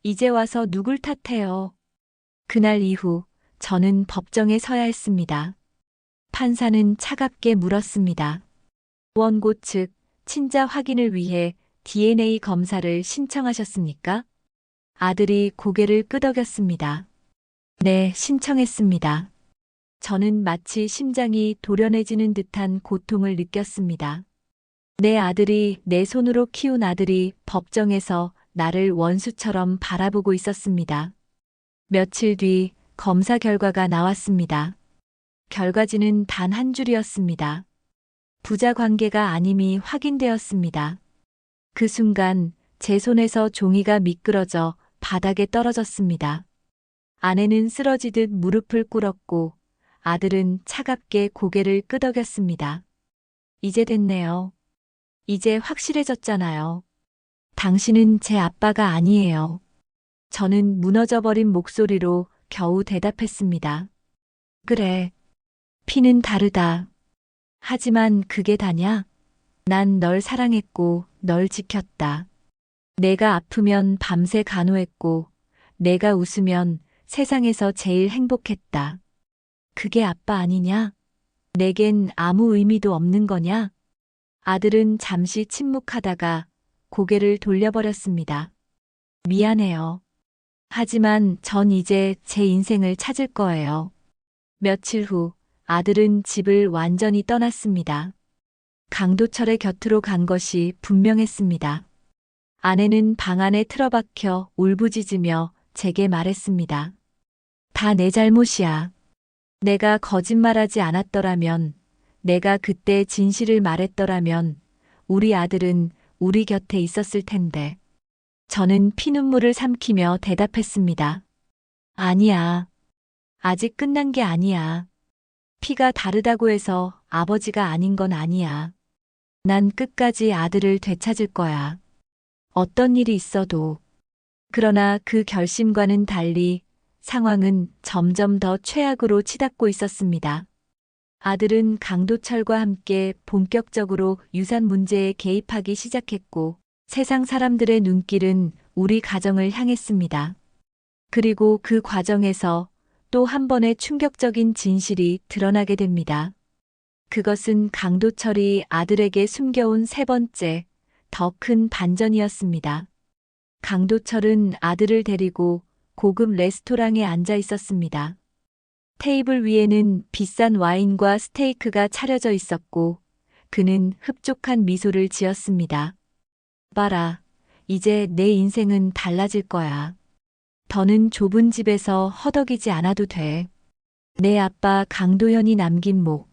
이제 와서 누굴 탓해요. 그날 이후 저는 법정에 서야 했습니다. 판사는 차갑게 물었습니다. 원고 측 친자 확인을 위해 DNA 검사를 신청하셨습니까? 아들이 고개를 끄덕였습니다. 네, 신청했습니다. 저는 마치 심장이 도련해지는 듯한 고통을 느꼈습니다. 내 아들이, 내 손으로 키운 아들이 법정에서 나를 원수처럼 바라보고 있었습니다. 며칠 뒤 검사 결과가 나왔습니다. 결과지는 단 한 줄이었습니다. 부자 관계가 아님이 확인되었습니다. 그 순간 제 손에서 종이가 미끄러져 바닥에 떨어졌습니다. 아내는 쓰러지듯 무릎을 꿇었고 아들은 차갑게 고개를 끄덕였습니다. 이제 됐네요. 이제 확실해졌잖아요. 당신은 제 아빠가 아니에요. 저는 무너져버린 목소리로 겨우 대답했습니다. 그래. 피는 다르다. 하지만 그게 다냐? 난 널 사랑했고 널 지켰다. 내가 아프면 밤새 간호했고 내가 웃으면 세상에서 제일 행복했다. 그게 아빠 아니냐? 내겐 아무 의미도 없는 거냐? 아들은 잠시 침묵하다가 고개를 돌려버렸습니다. 미안해요. 하지만 전 이제 제 인생을 찾을 거예요. 며칠 후 아들은 집을 완전히 떠났습니다. 강도철의 곁으로 간 것이 분명했습니다. 아내는 방 안에 틀어박혀 울부짖으며 제게 말했습니다. 다 내 잘못이야. 내가 거짓말하지 않았더라면, 내가 그때 진실을 말했더라면 우리 아들은 우리 곁에 있었을 텐데. 저는 피눈물을 삼키며 대답했습니다. 아니야. 아직 끝난 게 아니야. 피가 다르다고 해서 아버지가 아닌 건 아니야. 난 끝까지 아들을 되찾을 거야. 어떤 일이 있어도. 그러나 그 결심과는 달리 상황은 점점 더 최악으로 치닫고 있었습니다. 아들은 강도철과 함께 본격적으로 유산 문제에 개입하기 시작했고 세상 사람들의 눈길은 우리 가정을 향했습니다. 그리고 그 과정에서 또 한 번의 충격적인 진실이 드러나게 됩니다. 그것은 강도철이 아들에게 숨겨온 세 번째, 더 큰 반전이었습니다. 강도철은 아들을 데리고 고급 레스토랑에 앉아 있었습니다. 테이블 위에는 비싼 와인과 스테이크가 차려져 있었고 그는 흡족한 미소를 지었습니다. 봐라, 이제 내 인생은 달라질 거야. 더는 좁은 집에서 허덕이지 않아도 돼. 내 아빠 강도현이 남긴 목,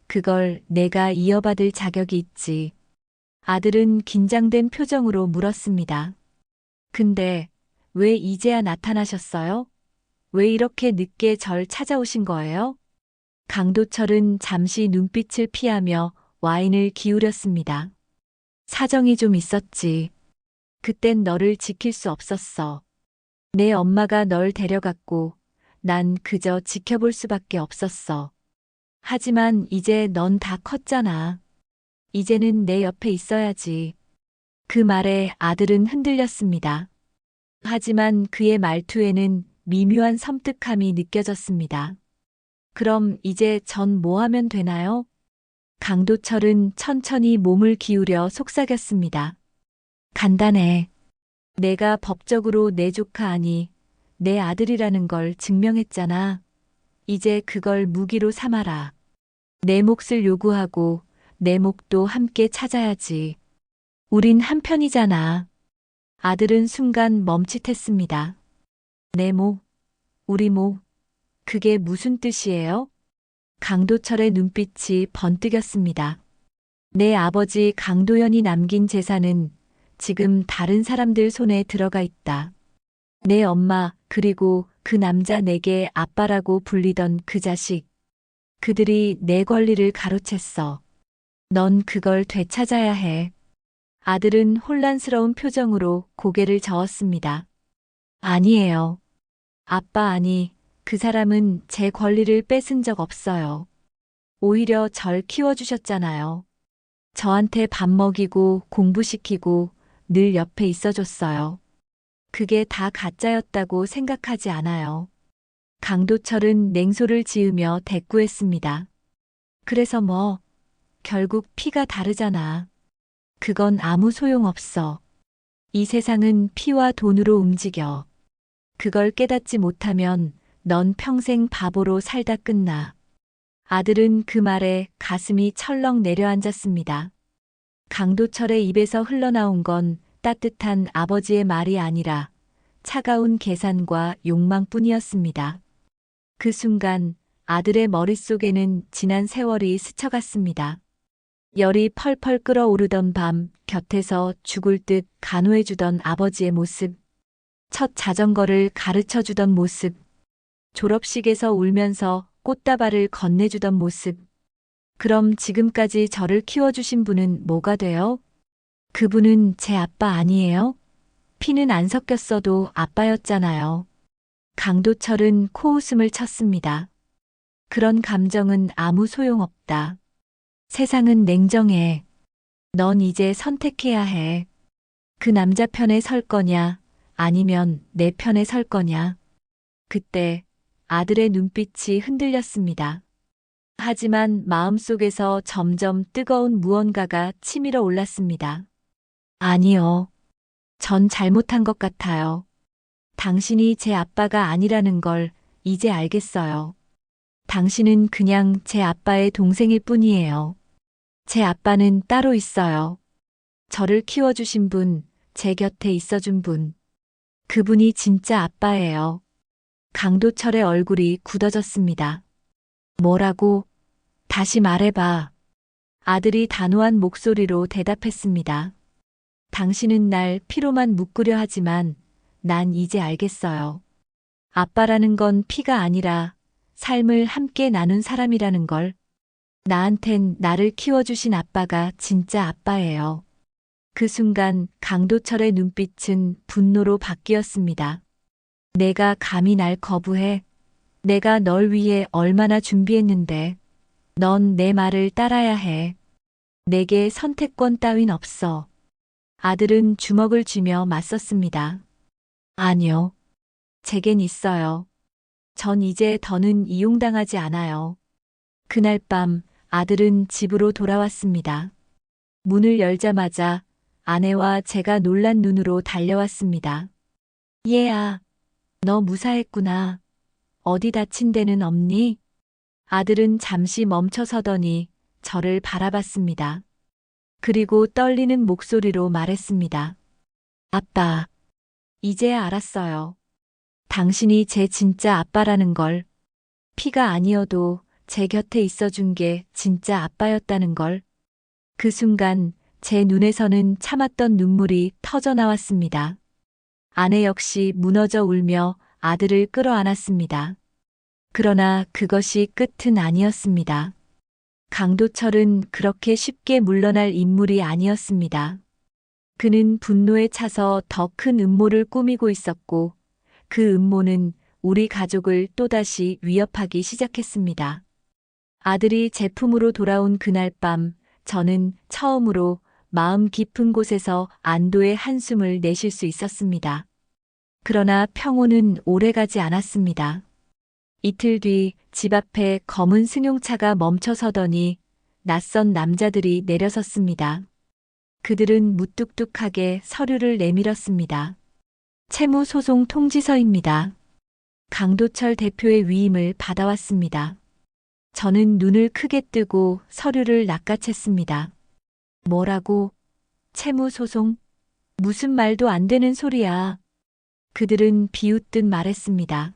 그걸 내가 이어받을 자격이 있지. 아들은 긴장된 표정으로 물었습니다. 근데 왜 이제야 나타나셨어요? 왜 이렇게 늦게 절 찾아오신 거예요? 강도철은 잠시 눈빛을 피하며 와인을 기울였습니다. 사정이 좀 있었지. 그땐 너를 지킬 수 없었어. 내 엄마가 널 데려갔고 난 그저 지켜볼 수밖에 없었어. 하지만 이제 넌 다 컸잖아. 이제는 내 옆에 있어야지. 그 말에 아들은 흔들렸습니다. 하지만 그의 말투에는 미묘한 섬뜩함이 느껴졌습니다. 그럼 이제 전 뭐 하면 되나요? 강도철은 천천히 몸을 기울여 속삭였습니다. 간단해. 내가 법적으로 내 조카 아니, 내 아들이라는 걸 증명했잖아. 이제 그걸 무기로 삼아라. 내 몫을 요구하고 내 목도 함께 찾아야지. 우린 한편이잖아. 아들은 순간 멈칫했습니다. 내 목, 우리 목, 그게 무슨 뜻이에요? 강도철의 눈빛이 번뜩였습니다. 내 아버지 강도현이 남긴 재산은 지금 다른 사람들 손에 들어가 있다. 내 엄마, 그리고 그 남자 내게 아빠라고 불리던 그 자식. 그들이 내 권리를 가로챘어. 넌 그걸 되찾아야 해. 아들은 혼란스러운 표정으로 고개를 저었습니다. 아니에요. 아빠 아니, 그 사람은 제 권리를 뺏은 적 없어요. 오히려 절 키워주셨잖아요. 저한테 밥 먹이고 공부시키고 늘 옆에 있어줬어요. 그게 다 가짜였다고 생각하지 않아요. 강도철은 냉소를 지으며 대꾸했습니다. 그래서 뭐, 결국 피가 다르잖아. 그건 아무 소용없어. 이 세상은 피와 돈으로 움직여. 그걸 깨닫지 못하면 넌 평생 바보로 살다 끝나. 아들은 그 말에 가슴이 철렁 내려앉았습니다. 강도철의 입에서 흘러나온 건 따뜻한 아버지의 말이 아니라 차가운 계산과 욕망뿐이었습니다. 그 순간 아들의 머릿속에는 지난 세월이 스쳐갔습니다. 열이 펄펄 끓어오르던 밤 곁에서 죽을 듯 간호해주던 아버지의 모습, 첫 자전거를 가르쳐주던 모습, 졸업식에서 울면서 꽃다발을 건네주던 모습. 그럼 지금까지 저를 키워주신 분은 뭐가 돼요? 그분은 제 아빠 아니에요? 피는 안 섞였어도 아빠였잖아요. 강도철은 코웃음을 쳤습니다. 그런 감정은 아무 소용없다. 세상은 냉정해. 넌 이제 선택해야 해. 그 남자 편에 설 거냐, 아니면 내 편에 설 거냐. 그때 아들의 눈빛이 흔들렸습니다. 하지만 마음속에서 점점 뜨거운 무언가가 치밀어 올랐습니다. 아니요. 전 잘못한 것 같아요. 당신이 제 아빠가 아니라는 걸 이제 알겠어요. 당신은 그냥 제 아빠의 동생일 뿐이에요. 제 아빠는 따로 있어요. 저를 키워주신 분, 제 곁에 있어준 분. 그분이 진짜 아빠예요. 강도철의 얼굴이 굳어졌습니다. 뭐라고? 다시 말해봐. 아들이 단호한 목소리로 대답했습니다. 당신은 날 피로만 묶으려 하지만 난 이제 알겠어요. 아빠라는 건 피가 아니라 삶을 함께 나눈 사람이라는 걸. 나한텐 나를 키워주신 아빠가 진짜 아빠예요. 그 순간 강도철의 눈빛은 분노로 바뀌었습니다. 내가 감히 날 거부해? 내가 널 위해 얼마나 준비했는데. 넌 내 말을 따라야 해. 내게 선택권 따윈 없어. 아들은 주먹을 쥐며 맞섰습니다. 아니요. 제겐 있어요. 전 이제 더는 이용당하지 않아요. 그날 밤 아들은 집으로 돌아왔습니다. 문을 열자마자 아내와 제가 놀란 눈으로 달려왔습니다. 얘야, 너 무사했구나. 어디 다친 데는 없니? 아들은 잠시 멈춰서더니 저를 바라봤습니다. 그리고 떨리는 목소리로 말했습니다. 아빠, 이제야 알았어요. 당신이 제 진짜 아빠라는 걸. 피가 아니어도 제 곁에 있어준 게 진짜 아빠였다는 걸. 그 순간 제 눈에서는 참았던 눈물이 터져 나왔습니다. 아내 역시 무너져 울며 아들을 끌어안았습니다. 그러나 그것이 끝은 아니었습니다. 강도철은 그렇게 쉽게 물러날 인물이 아니었습니다. 그는 분노에 차서 더 큰 음모를 꾸미고 있었고 그 음모는 우리 가족을 또다시 위협하기 시작했습니다. 아들이 제품으로 돌아온 그날 밤 저는 처음으로 마음 깊은 곳에서 안도의 한숨을 내쉴 수 있었습니다. 그러나 평온은 오래가지 않았습니다. 이틀 뒤 집 앞에 검은 승용차가 멈춰서더니 낯선 남자들이 내려섰습니다. 그들은 무뚝뚝하게 서류를 내밀었습니다. 채무소송 통지서입니다. 강도철 대표의 위임을 받아왔습니다. 저는 눈을 크게 뜨고 서류를 낚아챘습니다. 뭐라고? 채무소송? 무슨 말도 안 되는 소리야. 그들은 비웃듯 말했습니다.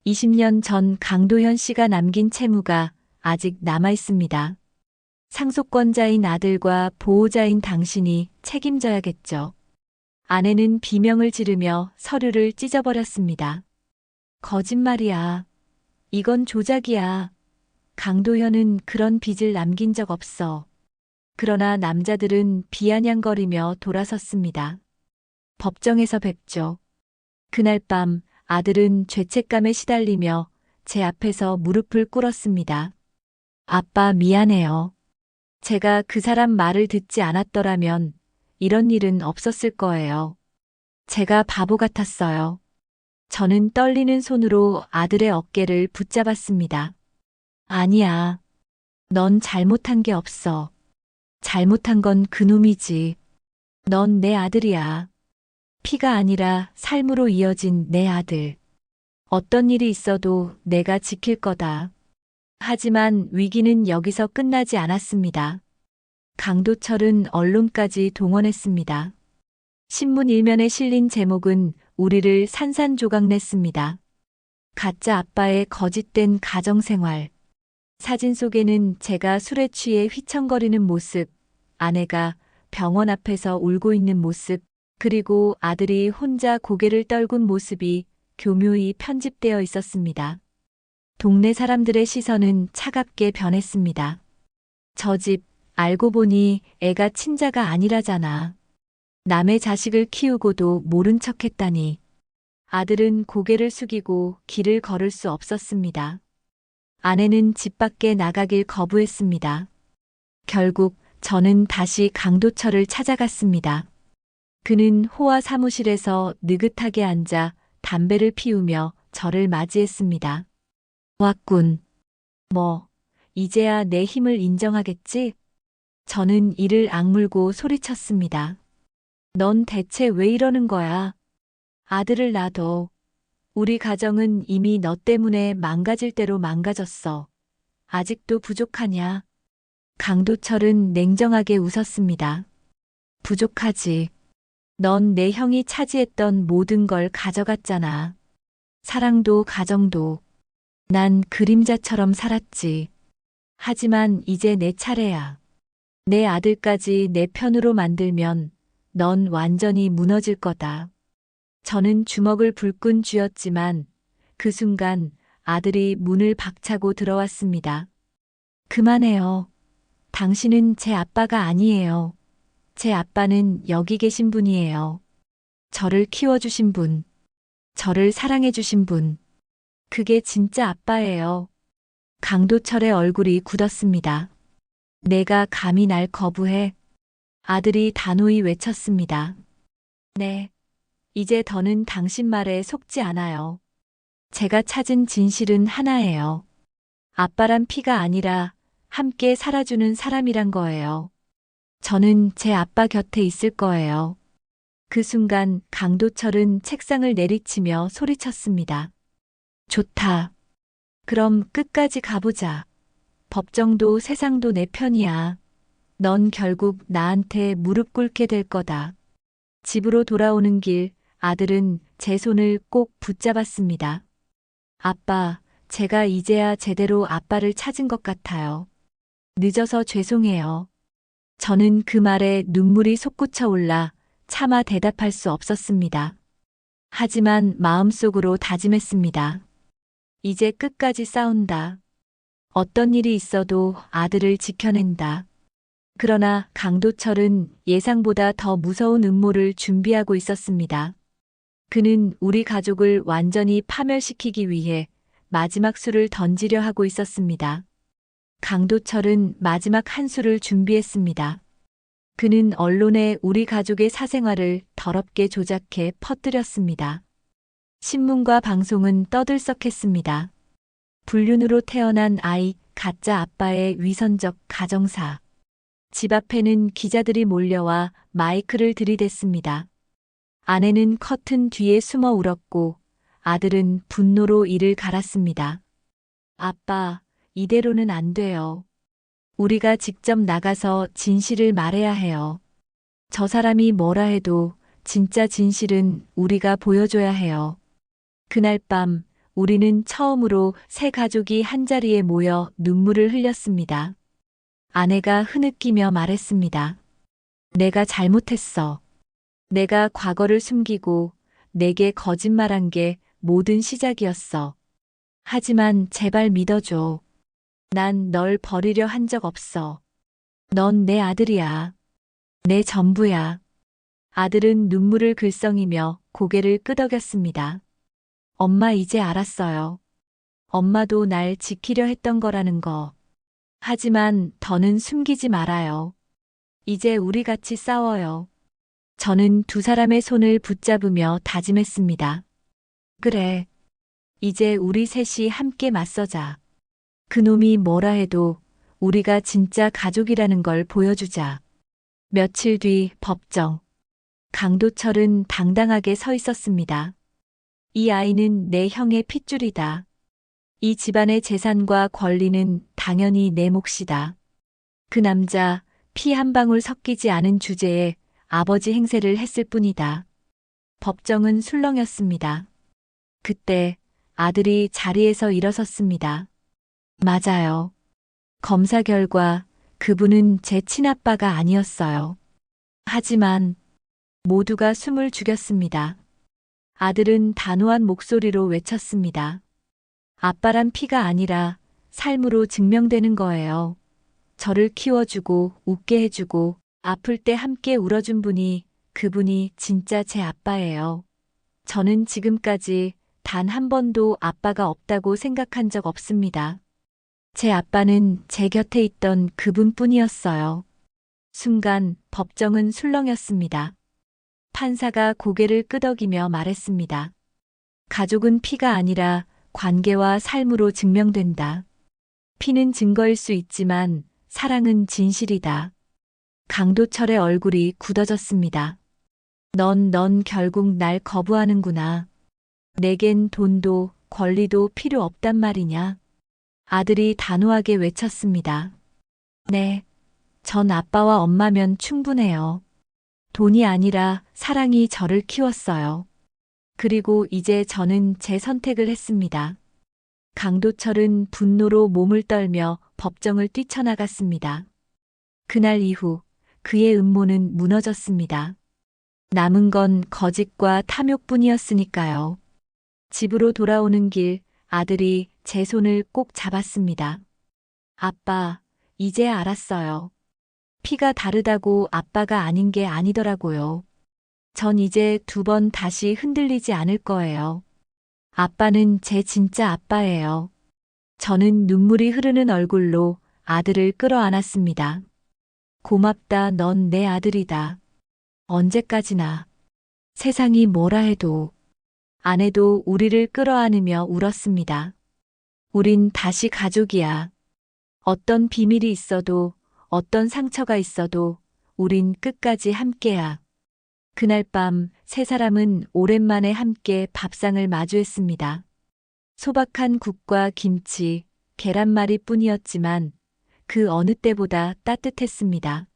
20년 전 강도현 씨가 남긴 채무가 아직 남아 있습니다. 상속권자인 아들과 보호자인 당신이 책임져야겠죠. 아내는 비명을 지르며 서류를 찢어버렸습니다. 거짓말이야. 이건 조작이야. 강도현은 그런 빚을 남긴 적 없어. 그러나 남자들은 비아냥거리며 돌아섰습니다. 법정에서 뵙죠. 그날 밤 아들은 죄책감에 시달리며 제 앞에서 무릎을 꿇었습니다. 아빠 미안해요. 제가 그 사람 말을 듣지 않았더라면 이런 일은 없었을 거예요. 제가 바보 같았어요. 저는 떨리는 손으로 아들의 어깨를 붙잡았습니다. 아니야. 넌 잘못한 게 없어. 잘못한 건 그놈이지. 넌 내 아들이야. 피가 아니라 삶으로 이어진 내 아들. 어떤 일이 있어도 내가 지킬 거다. 하지만 위기는 여기서 끝나지 않았습니다. 강도철은 언론까지 동원했습니다. 신문 일면에 실린 제목은 우리를 산산조각냈습니다. 가짜 아빠의 거짓된 가정생활. 사진 속에는 제가 술에 취해 휘청거리는 모습, 아내가 병원 앞에서 울고 있는 모습, 그리고 아들이 혼자 고개를 떨군 모습이 교묘히 편집되어 있었습니다. 동네 사람들의 시선은 차갑게 변했습니다. 저 집 알고 보니 애가 친자가 아니라잖아. 남의 자식을 키우고도 모른 척했다니. 아들은 고개를 숙이고 길을 걸을 수 없었습니다. 아내는 집 밖에 나가길 거부했습니다. 결국 저는 다시 강도철을 찾아갔습니다. 그는 호화 사무실에서 느긋하게 앉아 담배를 피우며 저를 맞이했습니다. 왔군. 뭐, 이제야 내 힘을 인정하겠지? 저는 이를 악물고 소리쳤습니다. 넌 대체 왜 이러는 거야? 아들을 놔둬. 우리 가정은 이미 너 때문에 망가질 대로 망가졌어. 아직도 부족하냐? 강도철은 냉정하게 웃었습니다. 부족하지. 넌 내 형이 차지했던 모든 걸 가져갔잖아. 사랑도 가정도. 난 그림자처럼 살았지. 하지만 이제 내 차례야. 내 아들까지 내 편으로 만들면 넌 완전히 무너질 거다. 저는 주먹을 불끈 쥐었지만 그 순간 아들이 문을 박차고 들어왔습니다. 그만해요. 당신은 제 아빠가 아니에요. 제 아빠는 여기 계신 분이에요. 저를 키워주신 분, 저를 사랑해주신 분. 그게 진짜 아빠예요. 강도철의 얼굴이 굳었습니다. 내가 감히 날 거부해? 아들이 단호히 외쳤습니다. 네. 이제 더는 당신 말에 속지 않아요. 제가 찾은 진실은 하나예요. 아빠란 피가 아니라 함께 살아주는 사람이란 거예요. 저는 제 아빠 곁에 있을 거예요. 그 순간 강도철은 책상을 내리치며 소리쳤습니다. 좋다. 그럼 끝까지 가보자. 법정도 세상도 내 편이야. 넌 결국 나한테 무릎 꿇게 될 거다. 집으로 돌아오는 길, 아들은 제 손을 꼭 붙잡았습니다. 아빠, 제가 이제야 제대로 아빠를 찾은 것 같아요. 늦어서 죄송해요. 저는 그 말에 눈물이 솟구쳐 올라 차마 대답할 수 없었습니다. 하지만 마음속으로 다짐했습니다. 이제 끝까지 싸운다. 어떤 일이 있어도 아들을 지켜낸다. 그러나 강도철은 예상보다 더 무서운 음모를 준비하고 있었습니다. 그는 우리 가족을 완전히 파멸시키기 위해 마지막 수를 던지려 하고 있었습니다. 강도철은 마지막 한 수를 준비했습니다. 그는 언론에 우리 가족의 사생활을 더럽게 조작해 퍼뜨렸습니다. 신문과 방송은 떠들썩했습니다. 불륜으로 태어난 아이, 가짜 아빠의 위선적 가정사. 집 앞에는 기자들이 몰려와 마이크를 들이댔습니다. 아내는 커튼 뒤에 숨어 울었고 아들은 분노로 이를 갈았습니다. 아빠, 이대로는 안 돼요. 우리가 직접 나가서 진실을 말해야 해요. 저 사람이 뭐라 해도 진짜 진실은 우리가 보여줘야 해요. 그날 밤 우리는 처음으로 세 가족이 한자리에 모여 눈물을 흘렸습니다. 아내가 흐느끼며 말했습니다. 내가 잘못했어. 내가 과거를 숨기고 내게 거짓말한 게 모든 시작이었어. 하지만 제발 믿어줘. 난 널 버리려 한 적 없어. 넌 내 아들이야. 내 전부야. 아들은 눈물을 글썽이며 고개를 끄덕였습니다. 엄마 이제 알았어요. 엄마도 날 지키려 했던 거라는 거. 하지만 더는 숨기지 말아요. 이제 우리 같이 싸워요. 저는 두 사람의 손을 붙잡으며 다짐했습니다. 그래. 이제 우리 셋이 함께 맞서자. 그놈이 뭐라 해도 우리가 진짜 가족이라는 걸 보여주자. 며칠 뒤 법정. 강도철은 당당하게 서 있었습니다. 이 아이는 내 형의 핏줄이다. 이 집안의 재산과 권리는 당연히 내 몫이다. 그 남자 피 한 방울 섞이지 않은 주제에 아버지 행세를 했을 뿐이다. 법정은 술렁였습니다. 그때 아들이 자리에서 일어섰습니다. 맞아요. 검사 결과 그분은 제 친아빠가 아니었어요. 하지만 모두가 숨을 죽였습니다. 아들은 단호한 목소리로 외쳤습니다. 아빠란 피가 아니라 삶으로 증명되는 거예요. 저를 키워주고 웃게 해주고 아플 때 함께 울어준 분이 그분이 진짜 제 아빠예요. 저는 지금까지 단 한 번도 아빠가 없다고 생각한 적 없습니다. 제 아빠는 제 곁에 있던 그분뿐이었어요. 순간 법정은 술렁였습니다. 판사가 고개를 끄덕이며 말했습니다. 가족은 피가 아니라 관계와 삶으로 증명된다. 피는 증거일 수 있지만 사랑은 진실이다. 강도철의 얼굴이 굳어졌습니다. 넌 결국 날 거부하는구나. 내겐 돈도 권리도 필요 없단 말이냐. 아들이 단호하게 외쳤습니다. 네. 전 아빠와 엄마면 충분해요. 돈이 아니라 사랑이 저를 키웠어요. 그리고 이제 저는 제 선택을 했습니다. 강도철은 분노로 몸을 떨며 법정을 뛰쳐나갔습니다. 그날 이후 그의 음모는 무너졌습니다. 남은 건 거짓과 탐욕뿐이었으니까요. 집으로 돌아오는 길 아들이 제 손을 꼭 잡았습니다. 아빠, 이제 알았어요. 피가 다르다고 아빠가 아닌 게 아니더라고요. 전 이제 2번 다시 흔들리지 않을 거예요. 아빠는 제 진짜 아빠예요. 저는 눈물이 흐르는 얼굴로 아들을 끌어안았습니다. 고맙다, 넌 내 아들이다. 언제까지나. 세상이 뭐라 해도. 아내도 우리를 끌어안으며 울었습니다. 우린 다시 가족이야. 어떤 비밀이 있어도, 어떤 상처가 있어도, 우린 끝까지 함께야. 그날 밤 세 사람은 오랜만에 함께 밥상을 마주했습니다. 소박한 국과 김치, 계란말이 뿐이었지만 그 어느 때보다 따뜻했습니다.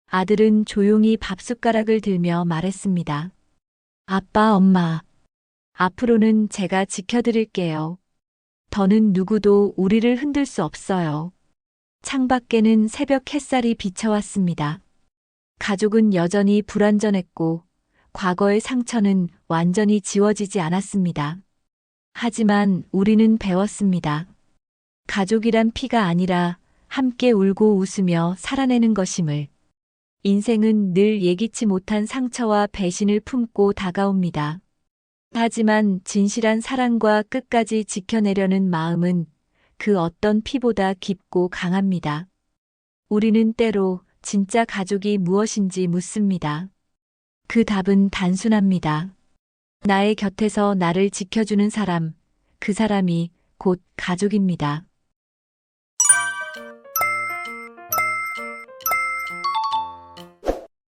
아들은 조용히 밥숟가락을 들며 말했습니다. 아빠, 엄마, 앞으로는 제가 지켜드릴게요. 더는 누구도 우리를 흔들 수 없어요. 창밖에는 새벽 햇살이 비쳐왔습니다. 가족은 여전히 불완전했고 과거의 상처는 완전히 지워지지 않았습니다. 하지만 우리는 배웠습니다. 가족이란 피가 아니라 함께 울고 웃으며 살아내는 것임을. 인생은 늘 예기치 못한 상처와 배신을 품고 다가옵니다. 하지만 진실한 사랑과 끝까지 지켜내려는 마음은 그 어떤 피보다 깊고 강합니다. 우리는 때로 진짜 가족이 무엇인지 묻습니다. 그 답은 단순합니다. 나의 곁에서 나를 지켜주는 사람, 그 사람이 곧 가족입니다.